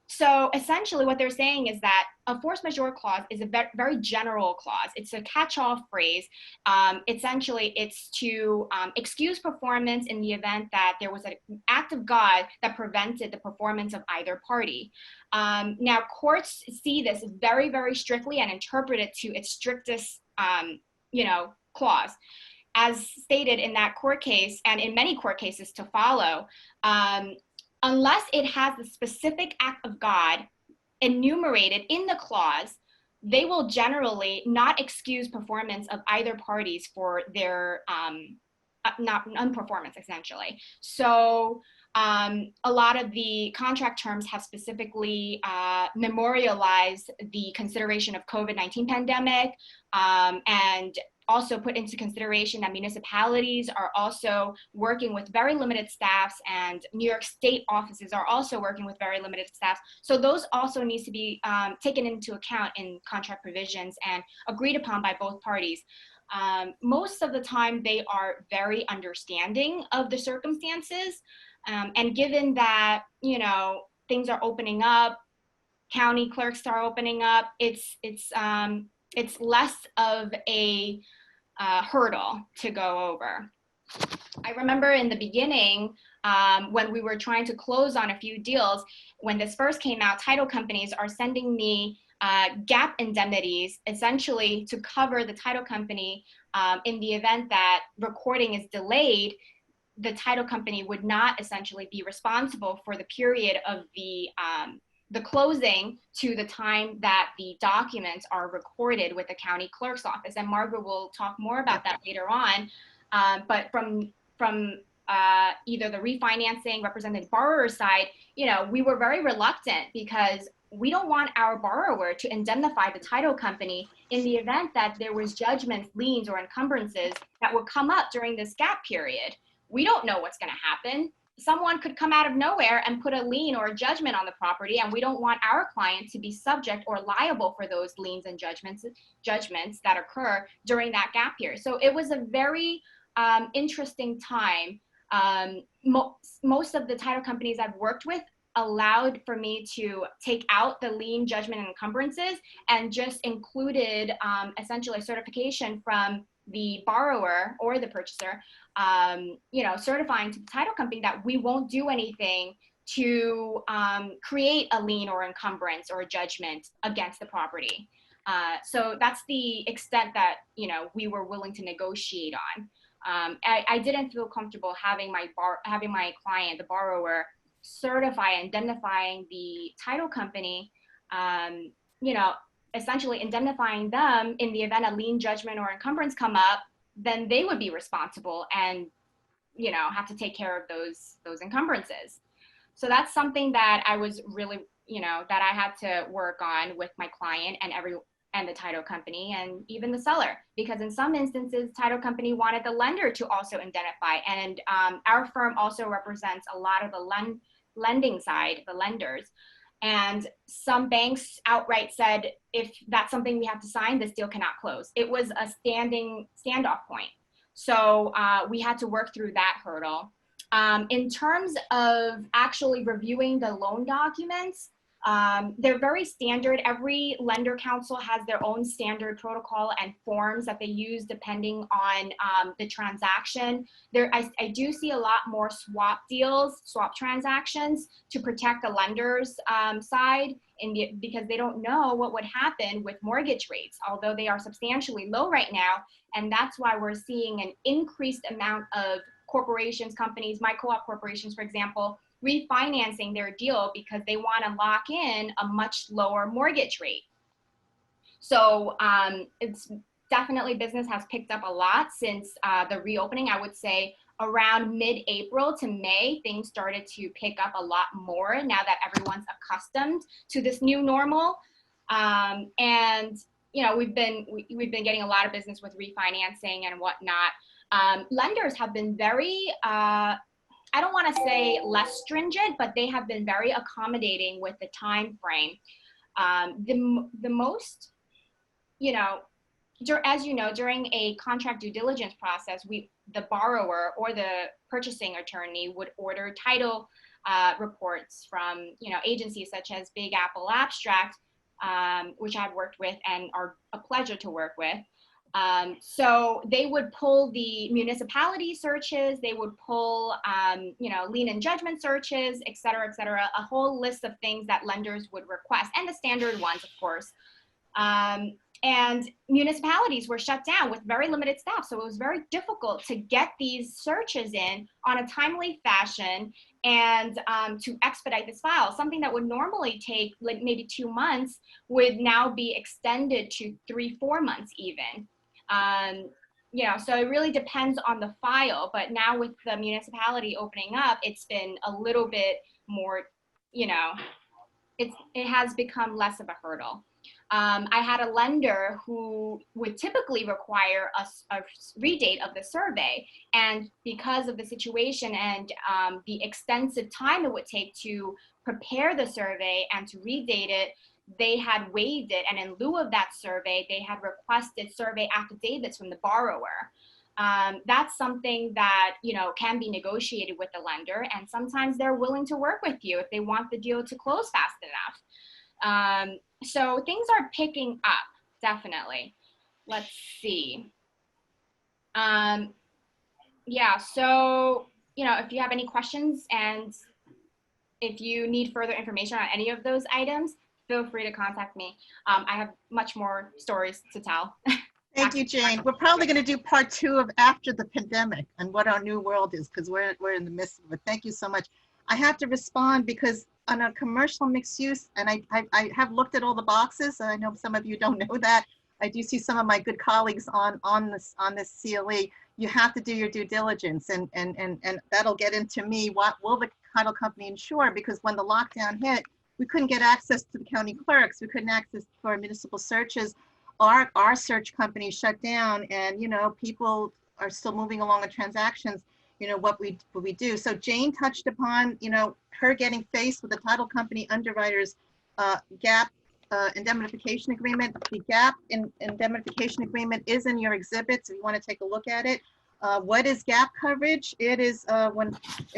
So essentially what they're saying is that a force majeure clause is a very general clause. It's a catch-all phrase. Essentially, it's to excuse performance in the event that there was an act of God that prevented the performance of either party. Now, courts see this very, very strictly and interpret it to its strictest, clause. As stated in that court case and in many court cases to follow, unless it has the specific act of God enumerated in the clause, they will generally not excuse performance of either parties for their non-performance, essentially. So a lot of the contract terms have specifically memorialized the consideration of COVID-19 pandemic and also put into consideration that municipalities are also working with very limited staffs and New York State offices are also working with very limited staffs. So those also needs to be taken into account in contract provisions and agreed upon by both parties. Most of the time they are very understanding of the circumstances. And given that, things are opening up, county clerks are opening up, it's less of a hurdle to go over. I remember in the beginning, when we were trying to close on a few deals, when this first came out, title companies are sending me gap indemnities, essentially to cover the title company in the event that recording is delayed. The title company would not essentially be responsible for the period of the closing to the time that the documents are recorded with the county clerk's office. And Margaret will talk more about that later on. But from either the refinancing represented borrower side, we were very reluctant because we don't want our borrower to indemnify the title company in the event that there was judgments, liens, or encumbrances that would come up during this gap period. We don't know what's going to happen. someone could come out of nowhere and put a lien or a judgment on the property, and we don't want our client to be subject or liable for those liens and judgments that occur during that gap period. So it was a very interesting time. Most of the title companies I've worked with allowed for me to take out the lien, judgment, and encumbrances, and just included essentially a certification from the borrower or the purchaser, certifying to the title company that we won't do anything to create a lien or encumbrance or a judgment against the property. So that's the extent that, we were willing to negotiate on. I didn't feel comfortable having my client, the borrower, certify indemnifying the title company, essentially indemnifying them in the event a lien, judgment, or encumbrance come up, then they would be responsible and, have to take care of those encumbrances. So that's something that I was really, that I had to work on with my client and the title company and even the seller, because in some instances, title company wanted the lender to also indemnify. And our firm also represents a lot of the lending side, the lenders. And some banks outright said, if that's something we have to sign, this deal cannot close. It was a standoff point. So we had to work through that hurdle. In terms of actually reviewing the loan documents, they're very standard. Every lender council has their own standard protocol and forms that they use depending on the transaction. I do see a lot more swap deals, swap transactions to protect the lender's side because they don't know what would happen with mortgage rates, although they are substantially low right now. And that's why we're seeing an increased amount of corporations, companies, my co-op corporations, for example, refinancing their deal because they want to lock in a much lower mortgage rate. So it's definitely, business has picked up a lot since the reopening. I would say around mid-April to May, things started to pick up a lot more now that everyone's accustomed to this new normal. And we've been getting a lot of business with refinancing and whatnot. Lenders have been very, I don't want to say less stringent, but they have been very accommodating with the time frame. The most, as you know, during a contract due diligence process, the borrower or the purchasing attorney would order title reports from, agencies such as Big Apple Abstract, which I've worked with and are a pleasure to work with. So they would pull the municipality searches, they would pull, lien and judgment searches, et cetera, a whole list of things that lenders would request, and the standard ones, of course. And municipalities were shut down with very limited staff. So it was very difficult to get these searches in on a timely fashion and to expedite this file. Something that would normally take like maybe 2 months would now be extended to 3-4 months even. So it really depends on the file, but now with the municipality opening up, it's been a little bit more, it has become less of a hurdle. I had a lender who would typically require a redate of the survey, and because of the situation and the extensive time it would take to prepare the survey and to redate it, they had waived it, and in lieu of that survey, they had requested survey affidavits from the borrower. That's something that, can be negotiated with the lender, and sometimes they're willing to work with you if they want the deal to close fast enough. So things are picking up, definitely. Let's see. So, if you have any questions and if you need further information on any of those items, feel free to contact me. I have much more stories to tell. Thank you, Jane. We're probably going to do part 2 of after the pandemic and what our new world is, because we're in the midst of it. Thank you so much. I have to respond because on a commercial mixed use, and I have looked at all the boxes, and I know some of you don't know that. I do see some of my good colleagues on this CLE. You have to do your due diligence, and that'll get into me. What will the title company insure? Because when the lockdown hit, we couldn't get access to the county clerks. We couldn't access for municipal searches. Our search company shut down, and people are still moving along with transactions. what we do. So Jane touched upon, her getting faced with the title company underwriters gap indemnification agreement. The gap indemnification agreement is in your exhibits if you want to take a look at it. What is gap coverage? It is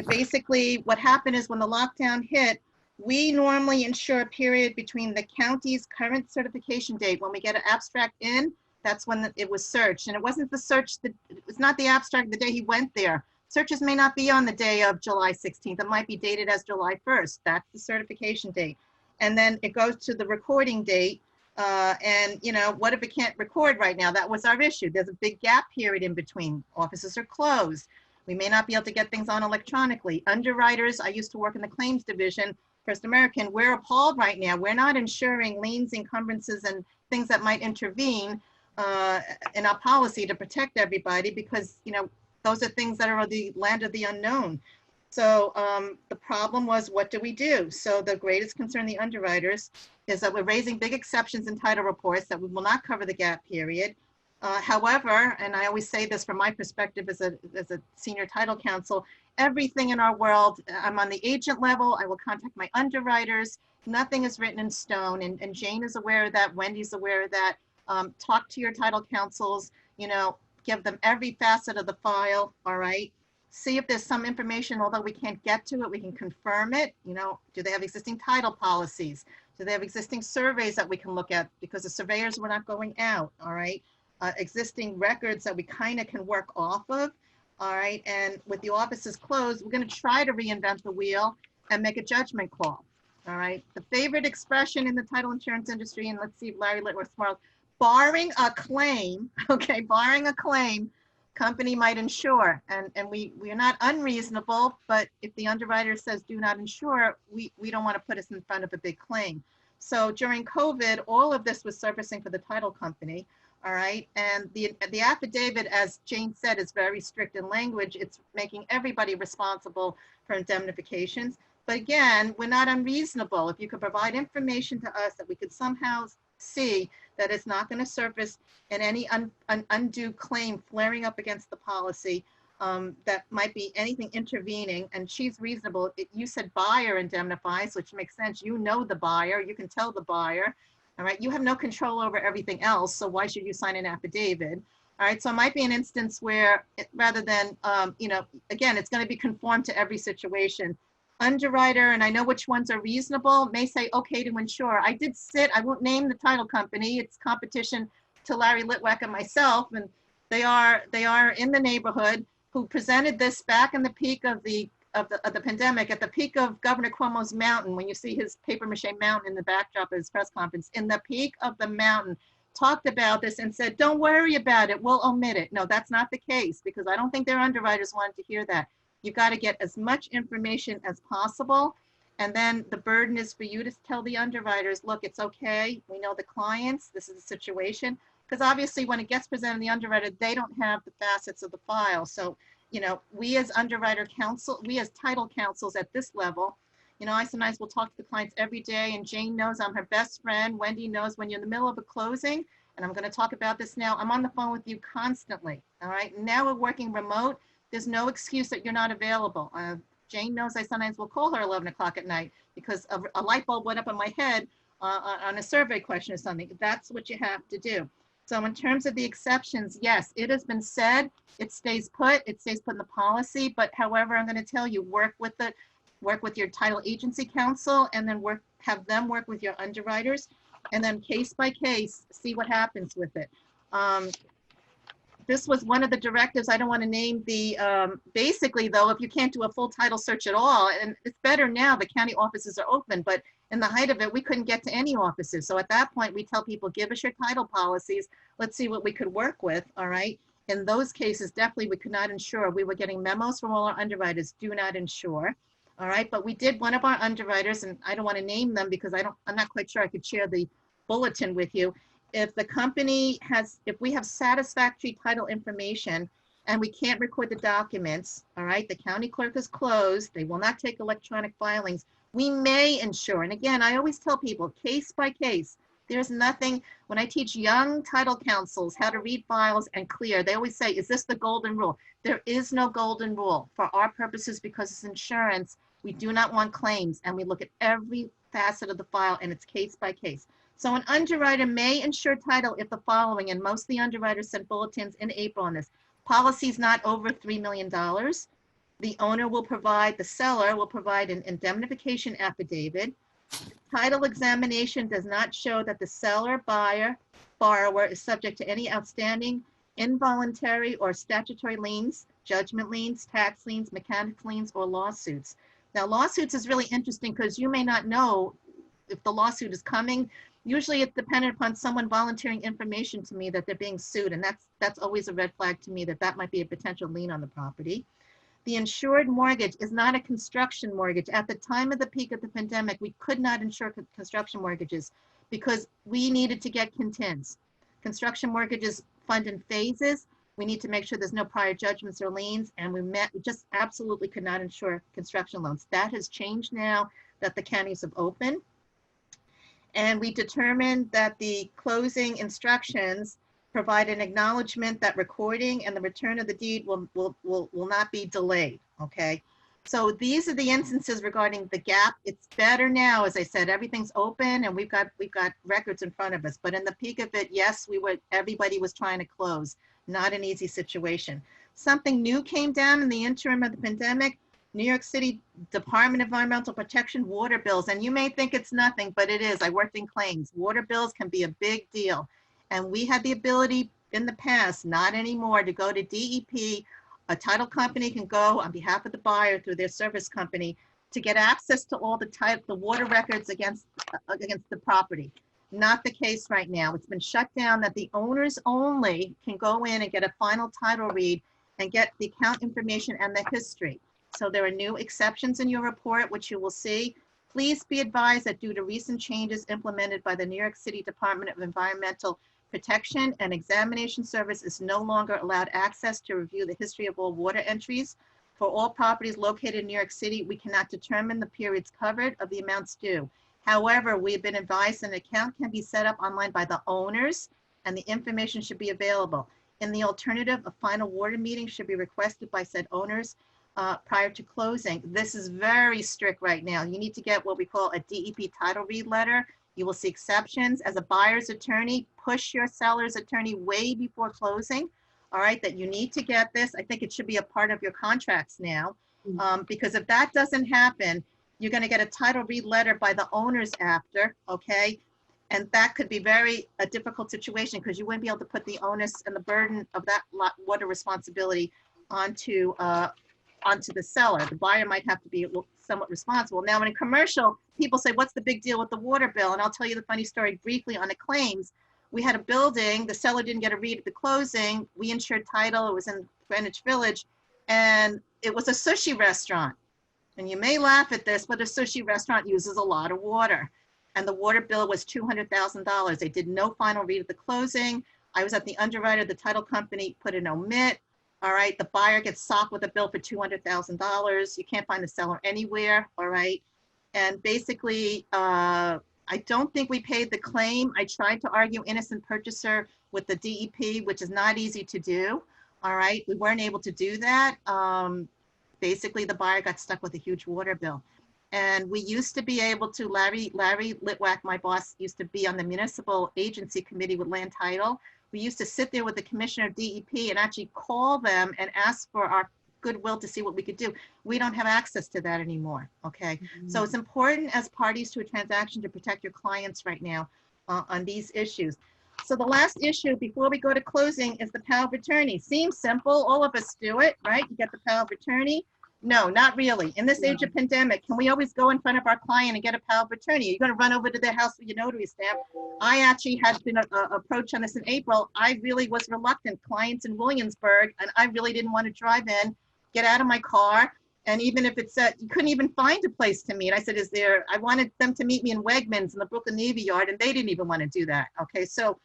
basically what happened is when the lockdown hit, we normally insure a period between the county's current certification date. When we get an abstract in, that's when it was searched. And it wasn't the search, it was not the abstract the day he went there. Searches may not be on the day of July 16th. It might be dated as July 1st. That's the certification date. And then it goes to the recording date. And what if it can't record right now? That was our issue. There's a big gap period in between. Offices are closed. We may not be able to get things on electronically. Underwriters, I used to work in the claims division, First American, we're appalled right now. We're not insuring liens, encumbrances, and things that might intervene in our policy to protect everybody because, those are things that are the land of the unknown. So the problem was, what do we do? So the greatest concern the underwriters is that we're raising big exceptions in title reports that we will not cover the gap period. However, and I always say this from my perspective as a senior title counsel, everything in our world, I'm on the agent level, I will contact my underwriters, nothing is written in stone, and Jane is aware of that, Wendy's aware of that. Talk to your title counsels, give them every facet of the file, all right? See if there's some information, although we can't get to it, we can confirm it. Do they have existing title policies? Do they have existing surveys that we can look at? Because the surveyors were not going out, all right? Existing records that we kind of can work off of, all right? And with the offices closed, we're going to try to reinvent the wheel and make a judgment call, all right? The favorite expression in the title insurance industry, and let's see if Larry Litworth's smart, barring a claim, okay, barring a claim, company might insure. And we are not unreasonable, but if the underwriter says do not insure, we don't want to put us in front of a big claim. So during COVID, all of this was surfacing for the title company. All right, and the affidavit, as Jane said, is very strict in language. It's making everybody responsible for indemnifications. But again, we're not unreasonable. If you could provide information to us that we could somehow see that it's not going to surface in any undue claim flaring up against the policy, that might be anything intervening, and she's reasonable. You said buyer indemnifies, which makes sense. You know the buyer. You can tell the buyer. All right, you have no control over everything else, so why should you sign an affidavit? All right, so it might be an instance where rather than, again, it's going to be conformed to every situation. Underwriter, and I know which ones are reasonable, may say okay to insure. I did sit, I won't name the title company, it's competition to Larry Litwack and myself, and they are in the neighborhood, who presented this back in the peak of the pandemic, at the peak of Governor Cuomo's mountain, when you see his paper mache mountain in the backdrop of his press conference, in the peak of the mountain, talked about this and said, don't worry about it, we'll omit it. No, that's not the case, because I don't think their underwriters wanted to hear that. You've got to get as much information as possible. And then the burden is for you to tell the underwriters, look, it's okay. We know the clients, this is the situation. Because obviously when it gets presented to the underwriter, they don't have the facets of the file. So, we as underwriter counsel, we as title counsels at this level, I sometimes will talk to the clients every day, and Jane knows I'm her best friend. Wendy knows when you're in the middle of a closing, and I'm going to talk about this now, I'm on the phone with you constantly, all right? Now we're working remote. There's no excuse that you're not available. Jane knows I sometimes will call her 11 o'clock at night because a light bulb went up in my head on a survey question or something. That's what you have to do. So in terms of the exceptions, yes, it has been said, it stays put in the policy, but however, I'm going to tell you, work with your title agency counsel, and then have them work with your underwriters, and then case by case, see what happens with it. This was one of the directives. I don't want to name the, basically though, if you can't do a full title search at all, and it's better now, the county offices are open, but in the height of it, we couldn't get to any offices. So at that point, we tell people, give us your title policies. Let's see what we could work with, all right? In those cases, definitely we could not insure. We were getting memos from all our underwriters, do not insure, all right? But we did, one of our underwriters, and I don't want to name them because I'm not quite sure I could share the bulletin with you. If the company if we have satisfactory title information and we can't record the documents, all right, the county clerk is closed, they will not take electronic filings, we may insure. And again, I always tell people, case by case, There's nothing, when I teach young title counsels how to read files and clear, they always say, is this the golden rule? There is no golden rule. For our purposes, because it's insurance, we do not want claims, and we look at every facet of the file, and it's case by case. So an underwriter may insure title if the following, and most of the underwriters sent bulletins in April on this: policies not over $3 million. The owner will provide, the seller will provide an indemnification affidavit. Title examination does not show that the seller, buyer, borrower is subject to any outstanding involuntary or statutory liens, judgment liens, tax liens, mechanics liens, or lawsuits. Now, lawsuits is really interesting because you may not know if the lawsuit is coming. Usually it's dependent upon someone volunteering information to me that they're being sued, and that's always a red flag to me that that might be a potential lien on the property. The insured mortgage is not a construction mortgage. At the time of the peak of the pandemic, we could not insure construction mortgages because we needed to get contents. Construction mortgages fund in phases. We need to make sure there's no prior judgments or liens, and we just absolutely could not insure construction loans. That has changed now that the counties have opened. And we determined that the closing instructions provide an acknowledgement that recording and the return of the deed will not be delayed, okay? So these are the instances regarding the gap. It's better now, as I said, everything's open and we've got records in front of us. But in the peak of it, yes, everybody was trying to close. Not an easy situation. Something new came down in the interim of the pandemic. New York City Department of Environmental Protection water bills. And you may think it's nothing, but it is. I worked in claims. Water bills can be a big deal. And we had the ability in the past, not anymore, to go to DEP. A title company can go on behalf of the buyer through their service company to get access to all the water records against the property. Not the case right now. It's been shut down that the owners only can go in and get a final title read and get the account information and the history. So there are new exceptions in your report, which you will see. Please be advised that due to recent changes implemented by the New York City Department of Environmental Protection, and Examination Service is no longer allowed access to review the history of all water entries. For all properties located in New York City, we cannot determine the periods covered of the amounts due. However, we have been advised an account can be set up online by the owners and the information should be available. In the alternative, a final water meeting should be requested by said owners prior to closing. This is very strict right now. You need to get what we call a DEP title read letter. You will see exceptions. As a buyer's attorney, push your seller's attorney way before closing, all right, that you need to get this. I think it should be a part of your contracts now, because if that doesn't happen, you're gonna get a title read letter by the owners after, okay? And that could be a difficult situation because you wouldn't be able to put the onus and the burden of that water responsibility onto the seller. The buyer might have to be somewhat responsible. Now, in a commercial, people say, what's the big deal with the water bill? And I'll tell you the funny story briefly on the claims. We had a building, the seller didn't get a read at the closing. We insured title, it was in Greenwich Village, and it was a sushi restaurant. And you may laugh at this, but a sushi restaurant uses a lot of water. And the water bill was $200,000. They did no final read at the closing. I was at the underwriter, the title company put an omit. All right, the buyer gets socked with a bill for $200,000. You can't find the seller anywhere, all right? And basically, I don't think we paid the claim. I tried to argue innocent purchaser with the DEP, which is not easy to do, all right? We weren't able to do that. Basically, the buyer got stuck with a huge water bill. And we used to be able to, Larry Litwack, my boss, used to be on the municipal agency committee with land title. We used to sit there with the commissioner of DEP and actually call them and ask for our goodwill to see what we could do. We don't have access to that anymore, okay? So it's important as parties to a transaction to protect your clients right now on these issues. So the last issue before we go to closing is the power of attorney. Seems simple, all of us do it, right? You get the power of attorney. No, not really. In this age of pandemic, can we always go in front of our client and get a power of attorney? You're going to run over to their house with your notary stamp. I actually had been approached on this in April. I really was reluctant. Clients in Williamsburg, and I really didn't want to drive in, get out of my car. And even if it said, you couldn't even find a place to meet. I said, I wanted them to meet me in Wegmans in the Brooklyn Navy Yard, and they didn't even want to do that. Okay, so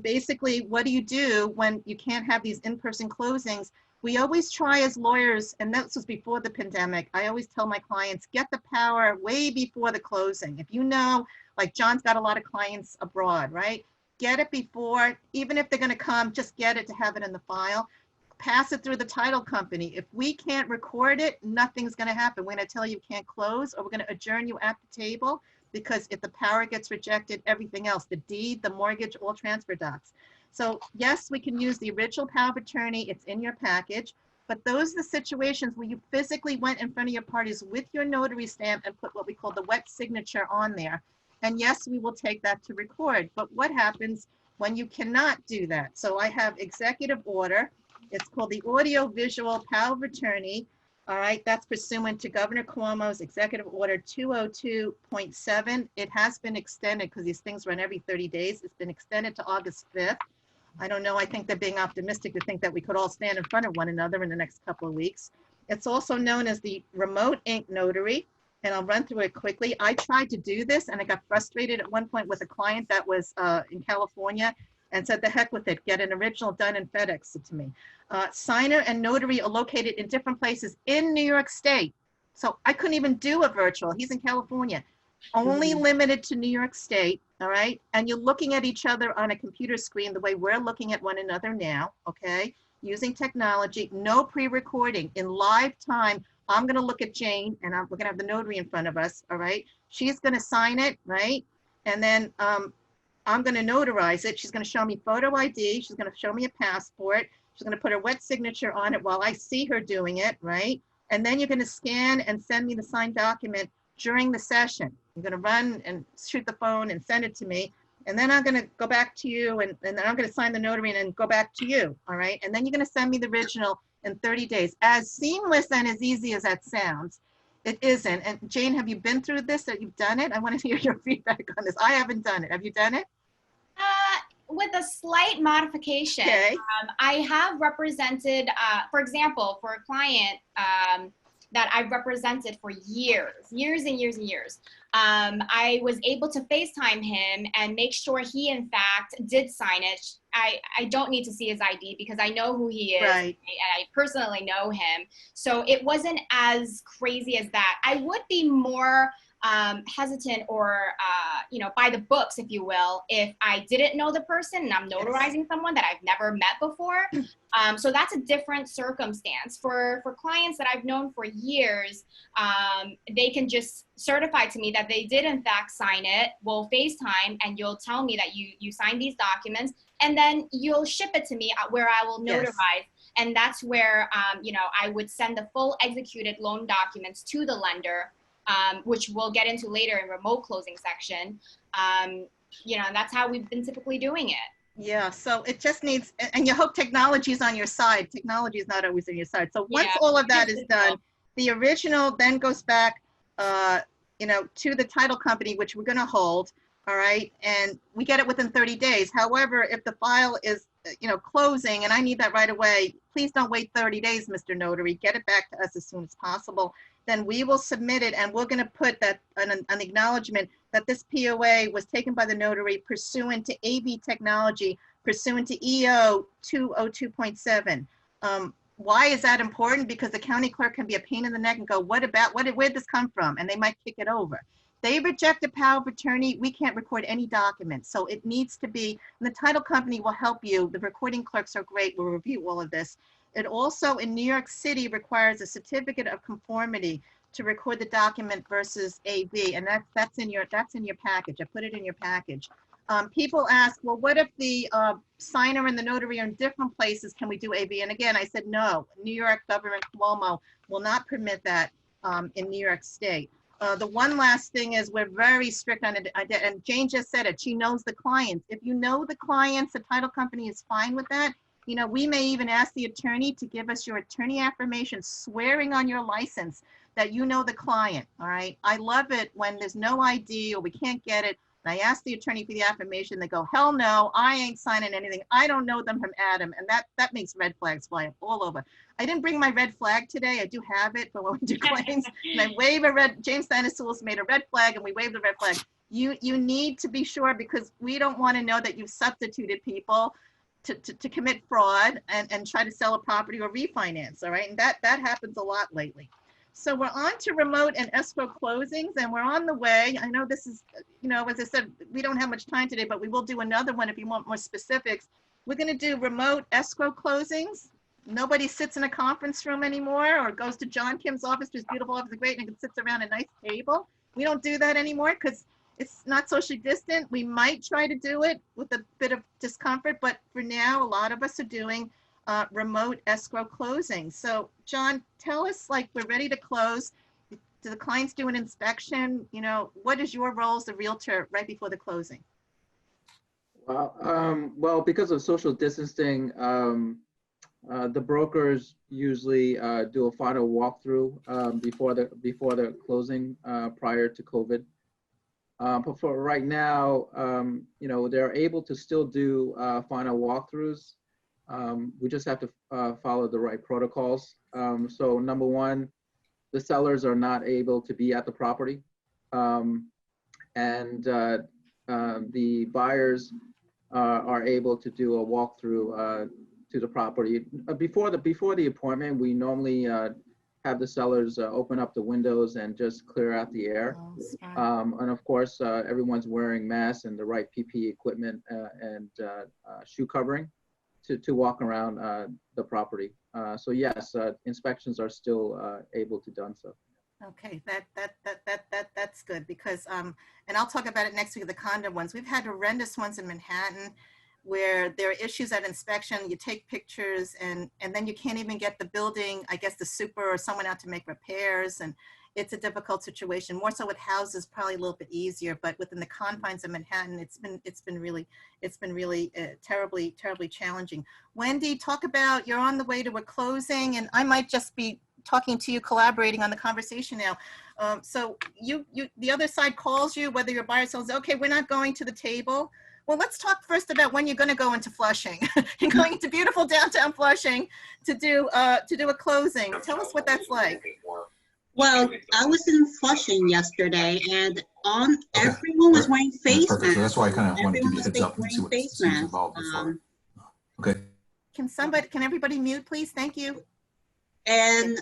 basically, what do you do when you can't have these in-person closings? We always try as lawyers, and this was before the pandemic, I always tell my clients, get the power way before the closing. If you know, like John's got a lot of clients abroad, right? Get it before, even if they're gonna come, just get it to have it in the file. Pass it through the title company. If we can't record it, nothing's gonna happen. We're gonna tell you can't close, or we're gonna adjourn you at the table, because if the power gets rejected, everything else, the deed, the mortgage, all transfer docs. So yes, we can use the original power of attorney, it's in your package, but those are the situations where you physically went in front of your parties with your notary stamp and put what we call the wet signature on there. And yes, we will take that to record, but what happens when you cannot do that? So I have executive order, it's called the audio visual power of attorney. All right, that's pursuant to Governor Cuomo's Executive Order 202.7. It has been extended because these things run every 30 days. It's been extended to August 5th. I don't know, I think they're being optimistic to think that we could all stand in front of one another in the next couple of weeks. It's also known as the remote ink notary, and I'll run through it quickly. I tried to do this and I got frustrated at one point with a client that was in California and said, the heck with it, get an original done and FedEx it to me. Signer and notary are located in different places in New York State. So I couldn't even do a virtual, he's in California. Only limited to New York State, all right? And you're looking at each other on a computer screen the way we're looking at one another now, okay? Using technology, no pre-recording. In live time, I'm gonna look at Jane and we're gonna have the notary in front of us, all right? She's gonna sign it, right? And then I'm gonna notarize it. She's gonna show me photo ID. She's gonna show me a passport. She's gonna put her wet signature on it while I see her doing it, right? And then you're gonna scan and send me the signed document during the session. I'm gonna run and shoot the phone and send it to me. And then I'm gonna go back to you and then I'm gonna sign the notary and then go back to you, all right? And then you're gonna send me the original in 30 days. As seamless and as easy as that sounds, it isn't. And Jane, have you been through this, that you've done it? I wanna hear your feedback on this. I haven't done it. Have you done it? With a slight modification, Okay. I have represented, for example, for a client that I've represented for years and years and years. I was able to FaceTime him and make sure he, in fact, did sign it. I don't need to see his ID because I know who he is. Right. I personally know him. So it wasn't as crazy as that. I would be more hesitant or, by the books, if you will, if I didn't know the person and I'm notarizing someone that I've never met before. So that's a different circumstance. For clients that I've known for years, they can just certify to me that they did in fact sign it. We'll FaceTime and you'll tell me that you signed these documents and then you'll ship it to me where I will notarize. Yes. And that's where, I would send the full executed loan documents to the lender, which we'll get into later in remote closing section. And that's how we've been typically doing it. Yeah, so it just needs, and you hope technology is on your side. Technology is not always on your side. So once all of that is done, the original then goes back, to the title company, which we're gonna hold, all right? And we get it within 30 days. However, if the file is, closing and I need that right away, please don't wait 30 days, Mr. Notary. Get it back to us as soon as possible. Then we will submit it and we're gonna put that an acknowledgement that this POA was taken by the notary pursuant to AV technology, pursuant to EO 202.7. Why is that important? Because the county clerk can be a pain in the neck and go, where'd this come from? And they might kick it over. They reject a power of attorney, we can't record any documents. So it needs to be, and the title company will help you. The recording clerks are great, we'll review all of this. It also, in New York City, requires a certificate of conformity to record the document versus AV, and that's in your package. I put it in your package. People ask, well, what if the signer and the notary are in different places? Can we do AV? And again, I said no. New York Governor Cuomo will not permit that in New York State. The one last thing is we're very strict on it, and Jane just said it. She knows the clients. If you know the clients, the title company is fine with that. We may even ask the attorney to give us your attorney affirmation swearing on your license that you know the client, all right? I love it when there's no ID or we can't get it. And I ask the attorney for the affirmation, they go, hell no, I ain't signing anything. I don't know them from Adam. And that makes red flags fly up all over. I didn't bring my red flag today. I do have it for when we do claims. And I wave a red, James Stanislaus made a red flag and we waved the red flag. You need to be sure because we don't want to know that you've substituted people to commit fraud and try to sell a property or refinance, all right? And that happens a lot lately. So we're on to remote and escrow closings, and we're on the way. I know this is, you know, as I said, we don't have much time today, but we will do another one if you want more specifics. We're going to do remote escrow closings. Nobody sits in a conference room anymore or goes to John Kim's office, whose beautiful office is great, and sits around a nice table. We don't do that anymore because it's not socially distant. We might try to do it with a bit of discomfort, but for now, a lot of us are doing remote escrow closing. So John, tell us, like, we're ready to close. Do the clients do an inspection? You know, what is your role as the realtor right before the closing? Well, because of social distancing, the brokers usually do a final walkthrough before the closing prior to COVID. But for right now, you know, they're able to still do final walkthroughs. We just have to follow the right protocols. So number one, the sellers are not able to be at the property, and the buyers are able to do a walkthrough to the property. Before the appointment, we normally have the sellers open up the windows and just clear out the air. And of course, everyone's wearing masks and the right PPE equipment and shoe covering to walk around the property. So yes, inspections are still able to done so. Okay, that's good because, and I'll talk about it next week, the condo ones. We've had horrendous ones in Manhattan where there are issues at inspection, you take pictures and then you can't even get the building, I guess the super or someone out to make repairs, and it's a difficult situation. More so with houses, probably a little bit easier, but within the confines of Manhattan, it's been really terribly challenging. Wendy, talk about, you're on the way to a closing, and I might just be talking to you, collaborating on the conversation now. So the other side calls you, whether your buyer says, okay, we're not going to the table. Well, let's talk first about when you're going to go into Flushing. You're going into beautiful downtown Flushing to do a closing. Tell us what that's like. Well, I was in Flushing yesterday, and everyone was wearing face masks. So that's why I kind of want to give you a heads up and see what's involved before. Okay. Can everybody mute, please? Thank you. And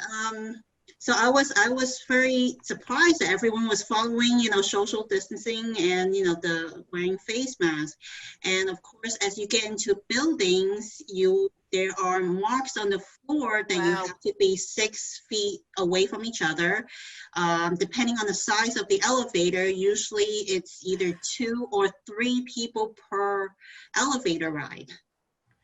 so I was very surprised that everyone was following, you know, social distancing and, you know, the wearing face masks. And of course, as you get into buildings, there are marks on the floor that you have to be 6 feet away from each other. Depending on the size of the elevator, usually it's either 2 or 3 people per elevator ride.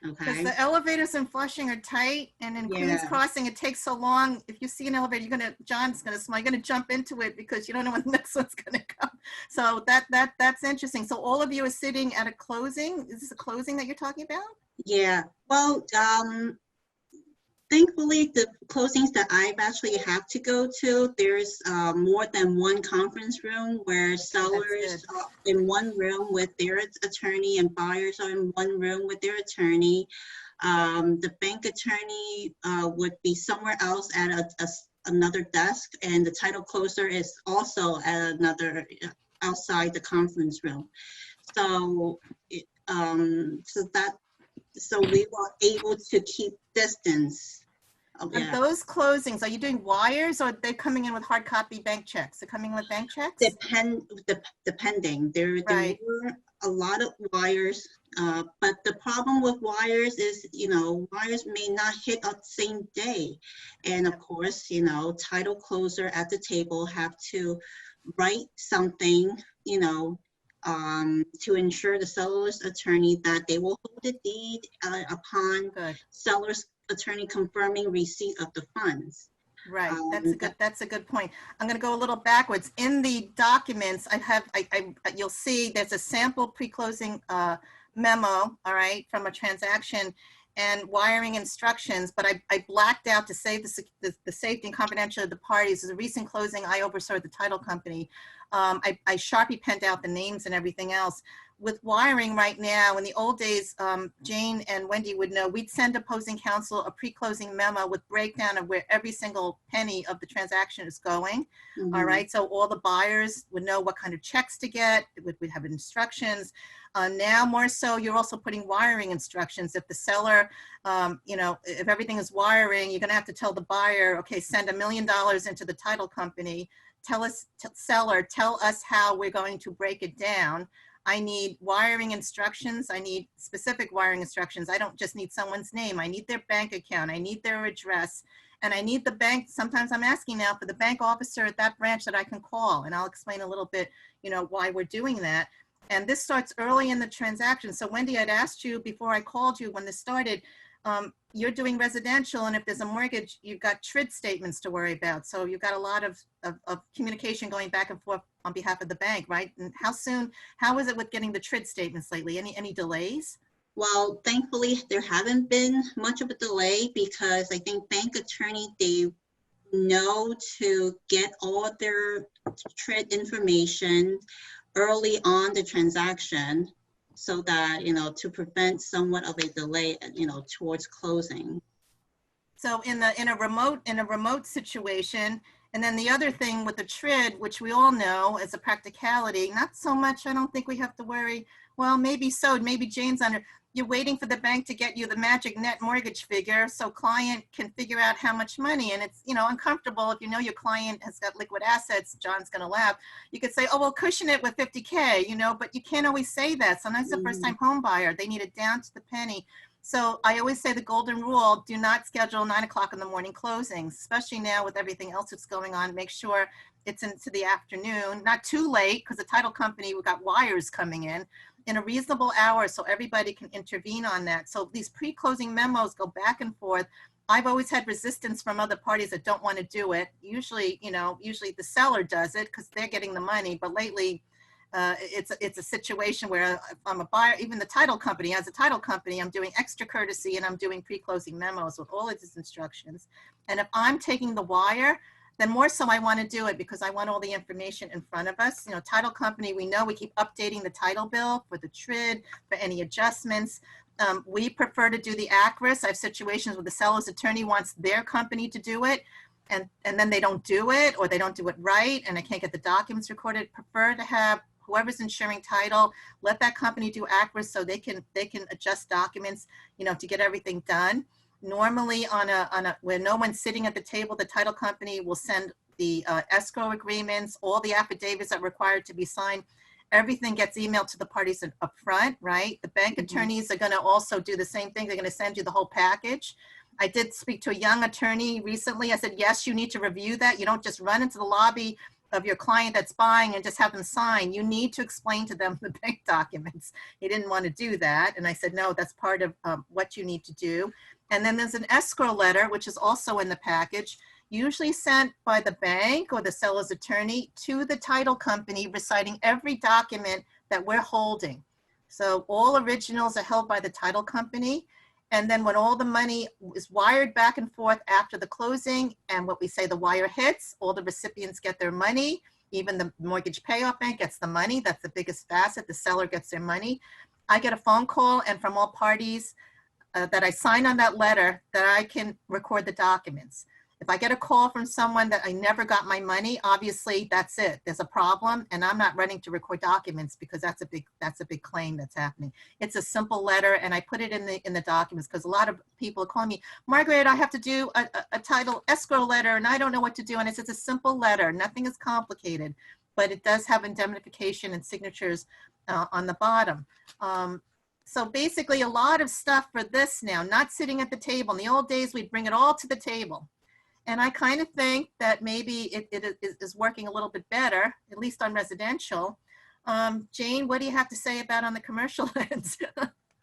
Okay. Because the elevators in Flushing are tight, and in Queens Crossing, it takes so long. If you see an elevator, John's gonna smile. You're gonna jump into it because you don't know when the next one's gonna come. So that's interesting. So all of you are sitting at a closing. Is this a closing that you're talking about? Yeah. Well, thankfully, the closings that I've actually have to go to, there's more than one conference room where sellers are in one room with their attorney and buyers are in one room with their attorney. The bank attorney would be somewhere else at another desk, and the title closer is also at another outside the conference room. So, so we were able to keep distance. And those closings, are you doing wires or are they coming in with hard copy bank checks? They're coming in with bank checks? Depending. There were a lot of wires, but the problem with wires is, you know, wires may not hit on the same day. And of course, you know, title closer at the table have to write something, you know, to ensure the seller's attorney that they will hold the deed upon seller's attorney confirming receipt of the funds. Right, that's a good point. I'm going to go a little backwards. In the documents, you'll see there's a sample pre-closing memo, all right, from a transaction and wiring instructions, but I blacked out to save the safety and confidentiality of the parties. As a recent closing I oversaw at the title company, I Sharpie penned out the names and everything else. With wiring right now, in the old days, Jane and Wendy would know, we'd send opposing counsel a pre-closing memo with breakdown of where every single penny of the transaction is going. All right, so all the buyers would know what kind of checks to get. We'd have instructions. Now more so, you're also putting wiring instructions. If the seller, you know, if everything is wiring, you're gonna have to tell the buyer, okay, send $1 million into the title company. Tell us, seller, tell us how we're going to break it down. I need wiring instructions. I need specific wiring instructions. I don't just need someone's name. I need their bank account. I need their address. And I need the bank. Sometimes I'm asking now for the bank officer at that branch that I can call. And I'll explain a little bit, you know, why we're doing that. And this starts early in the transaction. So Wendy, I'd asked you before I called you when this started, you're doing residential, and if there's a mortgage, you've got TRID statements to worry about. So you've got a lot of communication going back and forth on behalf of the bank, right? And how is it with getting the TRID statements lately? Any delays? Well, thankfully, there haven't been much of a delay because I think bank attorney, they know to get all their TRID information early on the transaction, so that, you know, to prevent somewhat of a delay, you know, towards closing. So in a remote situation, and then the other thing with the TRID, which we all know as a practicality, not so much, I don't think we have to worry. Well, maybe so, maybe Jane's under, you're waiting for the bank to get you the magic net mortgage figure so client can figure out how much money. And it's, you know, uncomfortable if you know your client has got liquid assets. John's gonna laugh. You could say, oh, we'll cushion it with 50K, you know, but you can't always say that. Sometimes the first time home buyer, they need it down to the penny. So I always say the golden rule, do not schedule 9 o'clock in the morning closings, especially now with everything else that's going on. Make sure it's into the afternoon, not too late, because the title company, we've got wires coming in a reasonable hour so everybody can intervene on that. So these pre-closing memos go back and forth. I've always had resistance from other parties that don't want to do it. Usually, you know, usually the seller does it because they're getting the money, but lately, it's a situation where if I'm a buyer, even the title company, as a title company, I'm doing extra courtesy and I'm doing pre-closing memos with all of these instructions. And if I'm taking the wire, then more so I want to do it because I want all the information in front of us. You know, title company, we know we keep updating the title bill for the TRID, for any adjustments. We prefer to do the ACRIS. I have situations where the seller's attorney wants their company to do it, and then they don't do it, or they don't do it right, and I can't get the documents recorded. Prefer to have whoever's insuring title, let that company do ACRIS so they can adjust documents, you know, to get everything done. Normally when no one's sitting at the table, the title company will send the escrow agreements, all the affidavits that are required to be signed. Everything gets emailed to the parties up front, right? The bank attorneys are gonna also do the same thing. They're gonna send you the whole package. I did speak to a young attorney recently. I said, yes, you need to review that. You don't just run into the lobby of your client that's buying and just have them sign. You need to explain to them the bank documents. He didn't want to do that. And I said, no, that's part of what you need to do. And then there's an escrow letter, which is also in the package, usually sent by the bank or the seller's attorney to the title company, reciting every document that we're holding. So all originals are held by the title company. And then when all the money is wired back and forth after the closing, and what we say the wire hits, all the recipients get their money. Even the mortgage payoff bank gets the money. That's the biggest facet. The seller gets their money. I get a phone call, and from all parties that I sign on that letter, that I can record the documents. If I get a call from someone that I never got my money, obviously that's it. There's a problem, and I'm not running to record documents because that's a big claim that's happening. It's a simple letter, and I put it in the documents because a lot of people are calling me, Margaret, I have to do a title escrow letter, and I don't know what to do. And it's a simple letter. Nothing is complicated, but it does have indemnification and signatures on the bottom. So basically, a lot of stuff for this now, not sitting at the table. In the old days, we'd bring it all to the table. And I kind of think that maybe it is working a little bit better, at least on residential. Jane, what do you have to say about on the commercial ends?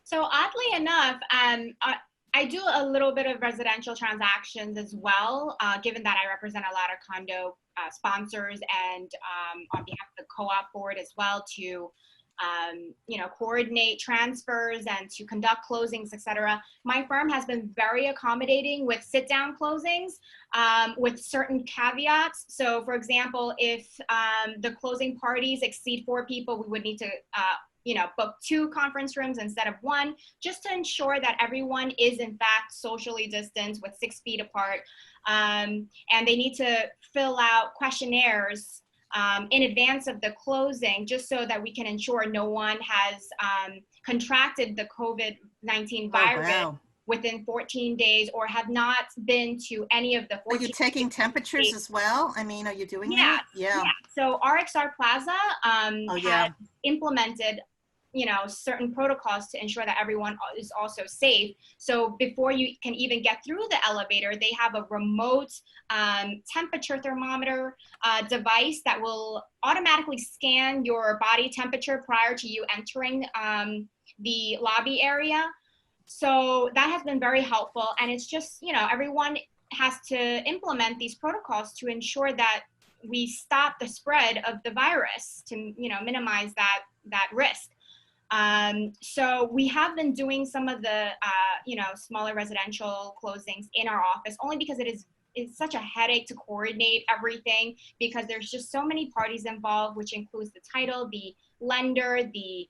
So oddly enough, I do a little bit of residential transactions as well, given that I represent a lot of condo sponsors and on behalf of the co-op board as well to coordinate transfers and to conduct closings, etc. My firm has been very accommodating with sit-down closings with certain caveats. So, for example, if the closing parties exceed 4 people, we would need to book 2 conference rooms instead of 1, just to ensure that everyone is in fact socially distanced with 6 feet apart. And they need to fill out questionnaires in advance of the closing, just so that we can ensure no one has contracted the COVID-19 virus within 14 days or have not been to any of the 14 Are you taking temperatures as well? I mean, are you doing that? Yeah. So RXR Plaza has implemented certain protocols to ensure that everyone is also safe. So before you can even get through the elevator, they have a remote temperature thermometer device that will automatically scan your body temperature prior to you entering the lobby area. So that has been very helpful. And it's just, everyone has to implement these protocols to ensure that we stop the spread of the virus to, minimize that risk. So we have been doing some of the, smaller residential closings in our office, only because it's such a headache to coordinate everything, because there's just so many parties involved, which includes the title, the lender, the,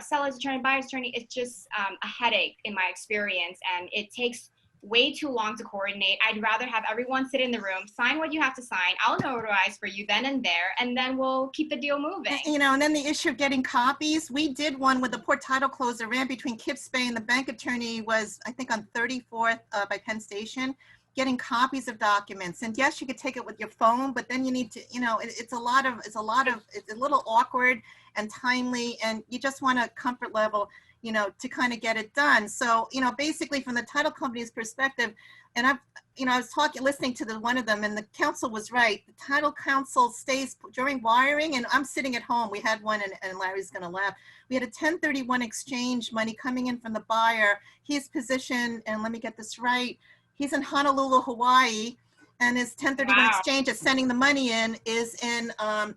seller's attorney, buyer's attorney. It's just a headache in my experience, and it takes way too long to coordinate. I'd rather have everyone sit in the room, sign what you have to sign. I'll notarize for you then and there, and then we'll keep the deal moving. And then the issue of getting copies. We did one with the poor title closer, ran between Kips Bay and the bank attorney was, I think, on 34th by Penn Station, getting copies of documents. And yes, you could take it with your phone, but then you need to, it's a little awkward and timely, and you just want a comfort level, to kind of get it done. So, basically from the title company's perspective, and I was listening to one of them, and the counsel was right. The title counsel stays during wiring, and I'm sitting at home. We had one, and Larry's going to laugh. We had a 1031 exchange money coming in from the buyer. He's positioned, and let me get this right, he's in Honolulu, Hawaii, and his 1031 exchange is sending the money in is in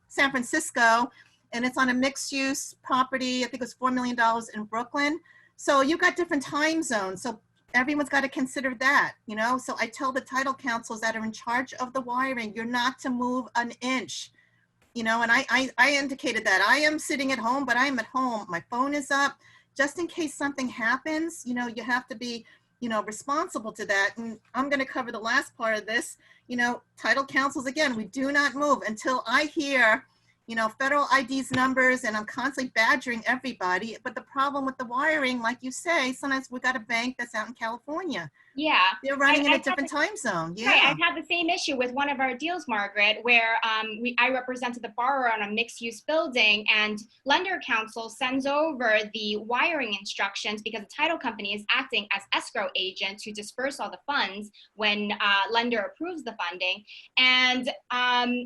San Francisco, and it's on a mixed-use property. I think it was $4 million in Brooklyn. So you've got different time zones. So everyone's got to consider that, So I tell the title counsels that are in charge of the wiring, you're not to move an inch, and I indicated that. I am sitting at home, but I am at home. My phone is up. Just in case something happens, you have to be, responsible to that. And I'm going to cover the last part of this. Title counsels, again, we do not move until I hear, federal IDs numbers, and I'm constantly badgering everybody. But the problem with the wiring, like you say, sometimes we got a bank that's out in California. Yeah. They're running in a different time zone. Yeah. Right. I've had the same issue with one of our deals, Margaret, where I represented the borrower on a mixed-use building, and lender counsel sends over the wiring instructions because the title company is acting as escrow agent to disperse all the funds when lender approves the funding. And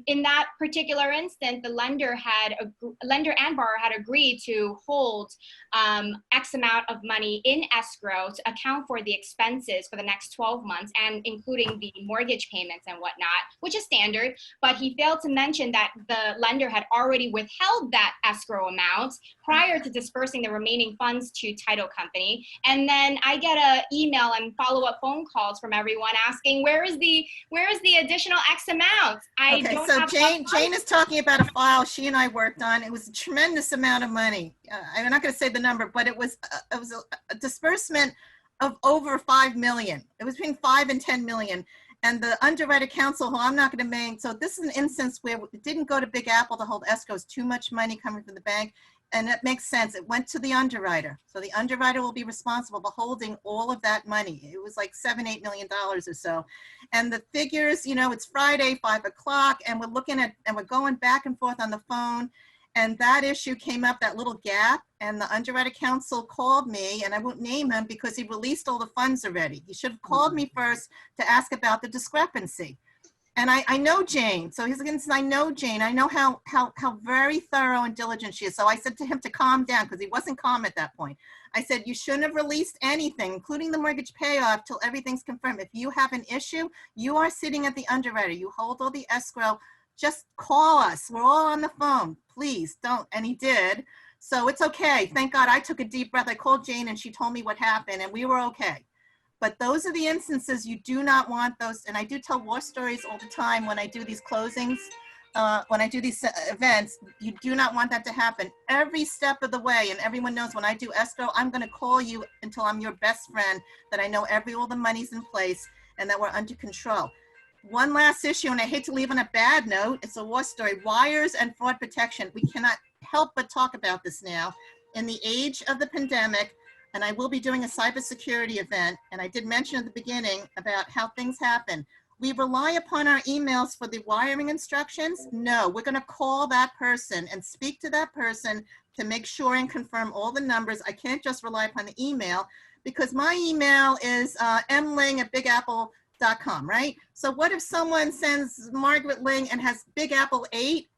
in that particular instance, the lender and borrower had agreed to hold X amount of money in escrow to account for the expenses for the next 12 months, and including the mortgage payments and whatnot, which is standard. But he failed to mention that the lender had already withheld that escrow amount prior to dispersing the remaining funds to title company. And then I get an email and follow-up phone calls from everyone asking, where is the additional X amount? Jane is talking about a file she and I worked on. It was a tremendous amount of money. I'm not going to say the number, but it was a disbursement of over 5 million. It was between 5 and 10 million. And the underwriter counsel, who I'm not going to name, so this is an instance where it didn't go to Big Apple to hold escrows, too much money coming from the bank. And it makes sense. It went to the underwriter. So the underwriter will be responsible for holding all of that money. It was like $7-8 million or so. And the figures, it's Friday, 5 o'clock, and we're going back and forth on the phone. And that issue came up, that little gap, and the underwriter counsel called me, and I won't name him because he released all the funds already. He should have called me first to ask about the discrepancy. And I know Jane, so he's against, I know Jane. I know how very thorough and diligent she is. So I said to him to calm down, because he wasn't calm at that point. I said, you shouldn't have released anything, including the mortgage payoff, till everything's confirmed. If you have an issue, you are sitting at the underwriter. You hold all the escrow. Just call us. We're all on the phone. Please don't. And he did. So it's okay. Thank God I took a deep breath. I called Jane and she told me what happened and we were okay. But those are the instances you do not want those. And I do tell war stories all the time when I do these closings, when I do these events. You do not want that to happen every step of the way. And everyone knows when I do escrow, I'm going to call you until I'm your best friend, that I know all the money's in place and that we're under control. One last issue, and I hate to leave on a bad note, it's a war story, wires and fraud protection. We cannot help but talk about this now. In the age of the pandemic, and I will be doing a cybersecurity event, and I did mention at the beginning about how things happen. We rely upon our emails for the wiring instructions. No, we're gonna call that person and speak to that person to make sure and confirm all the numbers. I can't just rely upon the email because my email is mling@bigapple.com, right? So what if someone sends Margaret Ling and has Big Apple 8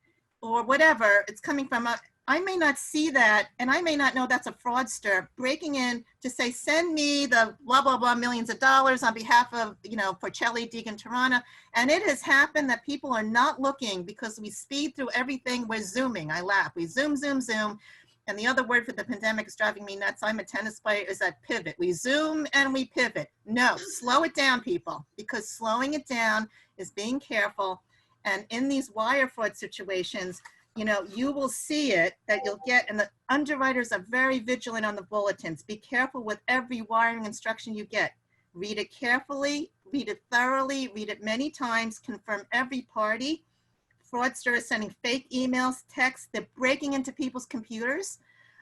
or whatever it's coming from? I may not see that, and I may not know that's a fraudster breaking in to say, send me the blah, blah, blah millions of dollars on behalf of, Forchelli, Deegan, Terrana. And it has happened that people are not looking because we speed through everything. We're Zooming. I laugh. We Zoom, Zoom, Zoom. And the other word for the pandemic is driving me nuts. I'm a tennis player, is that pivot. We Zoom and we pivot. No, slow it down, people, because slowing it down is being careful. And in these wire fraud situations, you will see it that you'll get, and the underwriters are very vigilant on the bulletins. Be careful with every wiring instruction you get. Read it carefully, read it thoroughly, read it many times, confirm every party. Fraudsters are sending fake emails, texts, they're breaking into people's computers.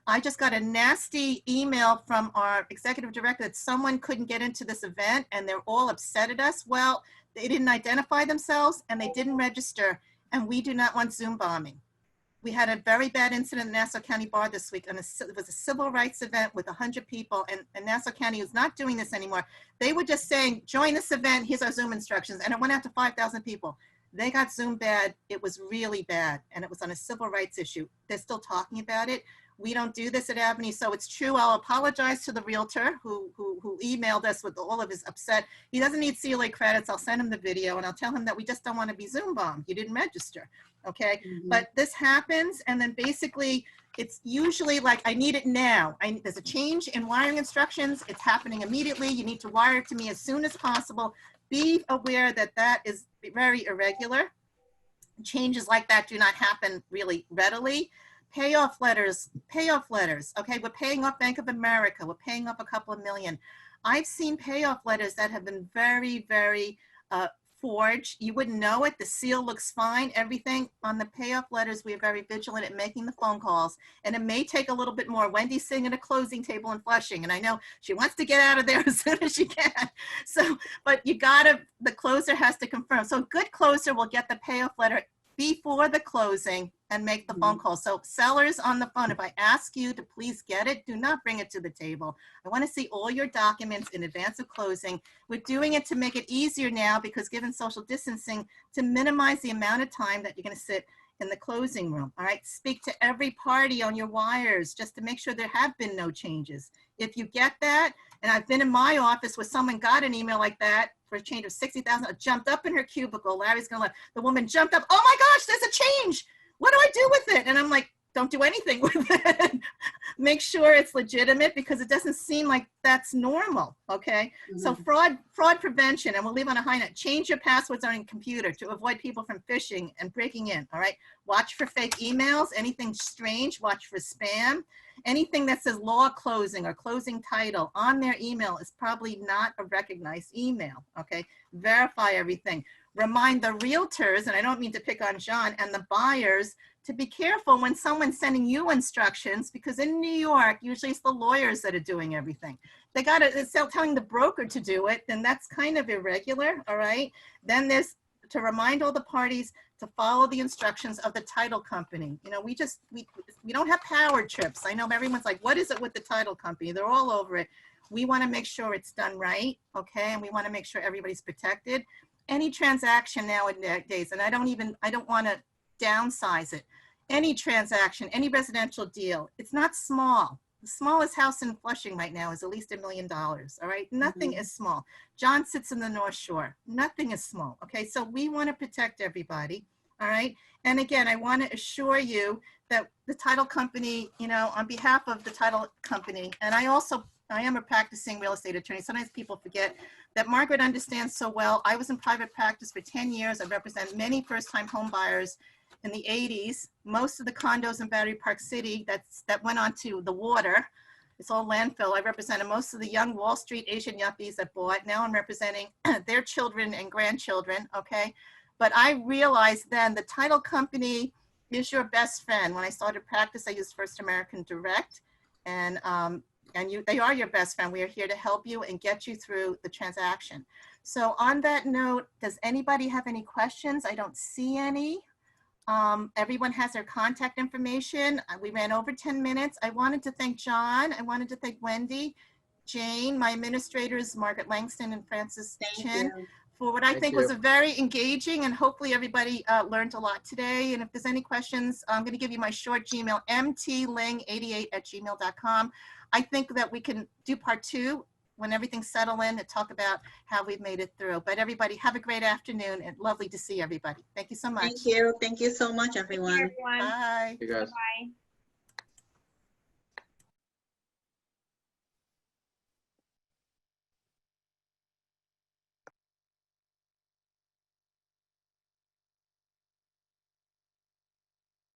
I just got a nasty email from our executive director that someone couldn't get into this event and they're all upset at us. Well, they didn't identify themselves and they didn't register, and we do not want Zoom bombing. We had a very bad incident in Nassau County Bar this week, and it was a civil rights event with 100 people, and Nassau County is not doing this anymore. They were just saying, join this event, here's our Zoom instructions, and it went out to 5,000 people. They got Zoom bad. It was really bad, and it was on a civil rights issue. They're still talking about it. We don't do this at Ephany, so it's true. I'll apologize to the realtor who emailed us with all of his upset. He doesn't need CLA credits. I'll send him the video, and I'll tell him that we just don't want to be Zoom bombed. You didn't register, okay? Mm-hmm. But this happens, and then basically, it's usually like, I need it now. There's a change in wiring instructions. It's happening immediately. You need to wire it to me as soon as possible. Be aware that that is very irregular. Changes like that do not happen really readily. Payoff letters, okay? We're paying off Bank of America. We're paying off a couple of million. I've seen payoff letters that have been very, very forged. You wouldn't know it. The seal looks fine, everything. On the payoff letters, we are very vigilant at making the phone calls, and it may take a little bit more. Wendy's sitting at a closing table in Flushing, and I know she wants to get out of there as soon as she can. So, but the closer has to confirm. So a good closer will get the payoff letter before the closing and make the phone call. So sellers on the phone, if I ask you to please get it, do not bring it to the table. I want to see all your documents in advance of closing. We're doing it to make it easier now because given social distancing, to minimize the amount of time that you're going to sit in the closing room. All right, speak to every party on your wires just to make sure there have been no changes. If you get that, and I've been in my office where someone got an email like that for a change of 60,000, jumped up in her cubicle. Larry's gonna let the woman jumped up. Oh my gosh, there's a change. What do I do with it? And I'm like, don't do anything with it. Make sure it's legitimate because it doesn't seem like that's normal, okay? Mm-hmm. So fraud prevention, and we'll leave on a high note. Change your passwords on your computer to avoid people from phishing and breaking in, all right? Watch for fake emails, anything strange, watch for spam. Anything that says law closing or closing title on their email is probably not a recognized email, okay? Verify everything. Remind the realtors, and I don't mean to pick on John, and the buyers to be careful when someone's sending you instructions, because in New York, usually it's the lawyers that are doing everything. They got to, it's telling the broker to do it, then that's kind of irregular, all right? Then there's to remind all the parties to follow the instructions of the title company. You know, we don't have power trips. I know everyone's like, what is it with the title company? They're all over it. We want to make sure it's done right, okay? And we want to make sure everybody's protected. Any transaction nowadays, and I don't want to downsize it. Any transaction, any residential deal, it's not small. The smallest house in Flushing right now is at least $1 million, all right? Nothing is small. John sits in the North Shore. Nothing is small, okay? So we want to protect everybody, all right? And again, I want to assure you that the title company, you know, on behalf of the title company, and I am a practicing real estate attorney. Sometimes people forget that Margaret understands so well. I was in private practice for 10 years. I represent many first-time home buyers in the 80s. Most of the condos in Battery Park City that went onto the water, it's all landfill. I represented most of the young Wall Street Asian yuppies that bought. Now I'm representing their children and grandchildren, okay? But I realized then the title company is your best friend. When I started practice, I used First American Direct, and they are your best friend. We are here to help you and get you through the transaction. So on that note, does anybody have any questions? I don't see any. Everyone has their contact information. We ran over 10 minutes. I wanted to thank John. I wanted to thank Wendy, Jane, my administrators, Margaret Langston and Francis Chen, for what I think was a very engaging, and hopefully everybody learned a lot today. And if there's any questions, I'm going to give you my short Gmail, mtling88@gmail.com. I think that we can do part 2 when everything's settled in to talk about how we've made it through. But everybody have a great afternoon, and lovely to see everybody. Thank you so much. Thank you. Thank you so much, everyone. Thank you, everyone. Bye. You guys. Bye.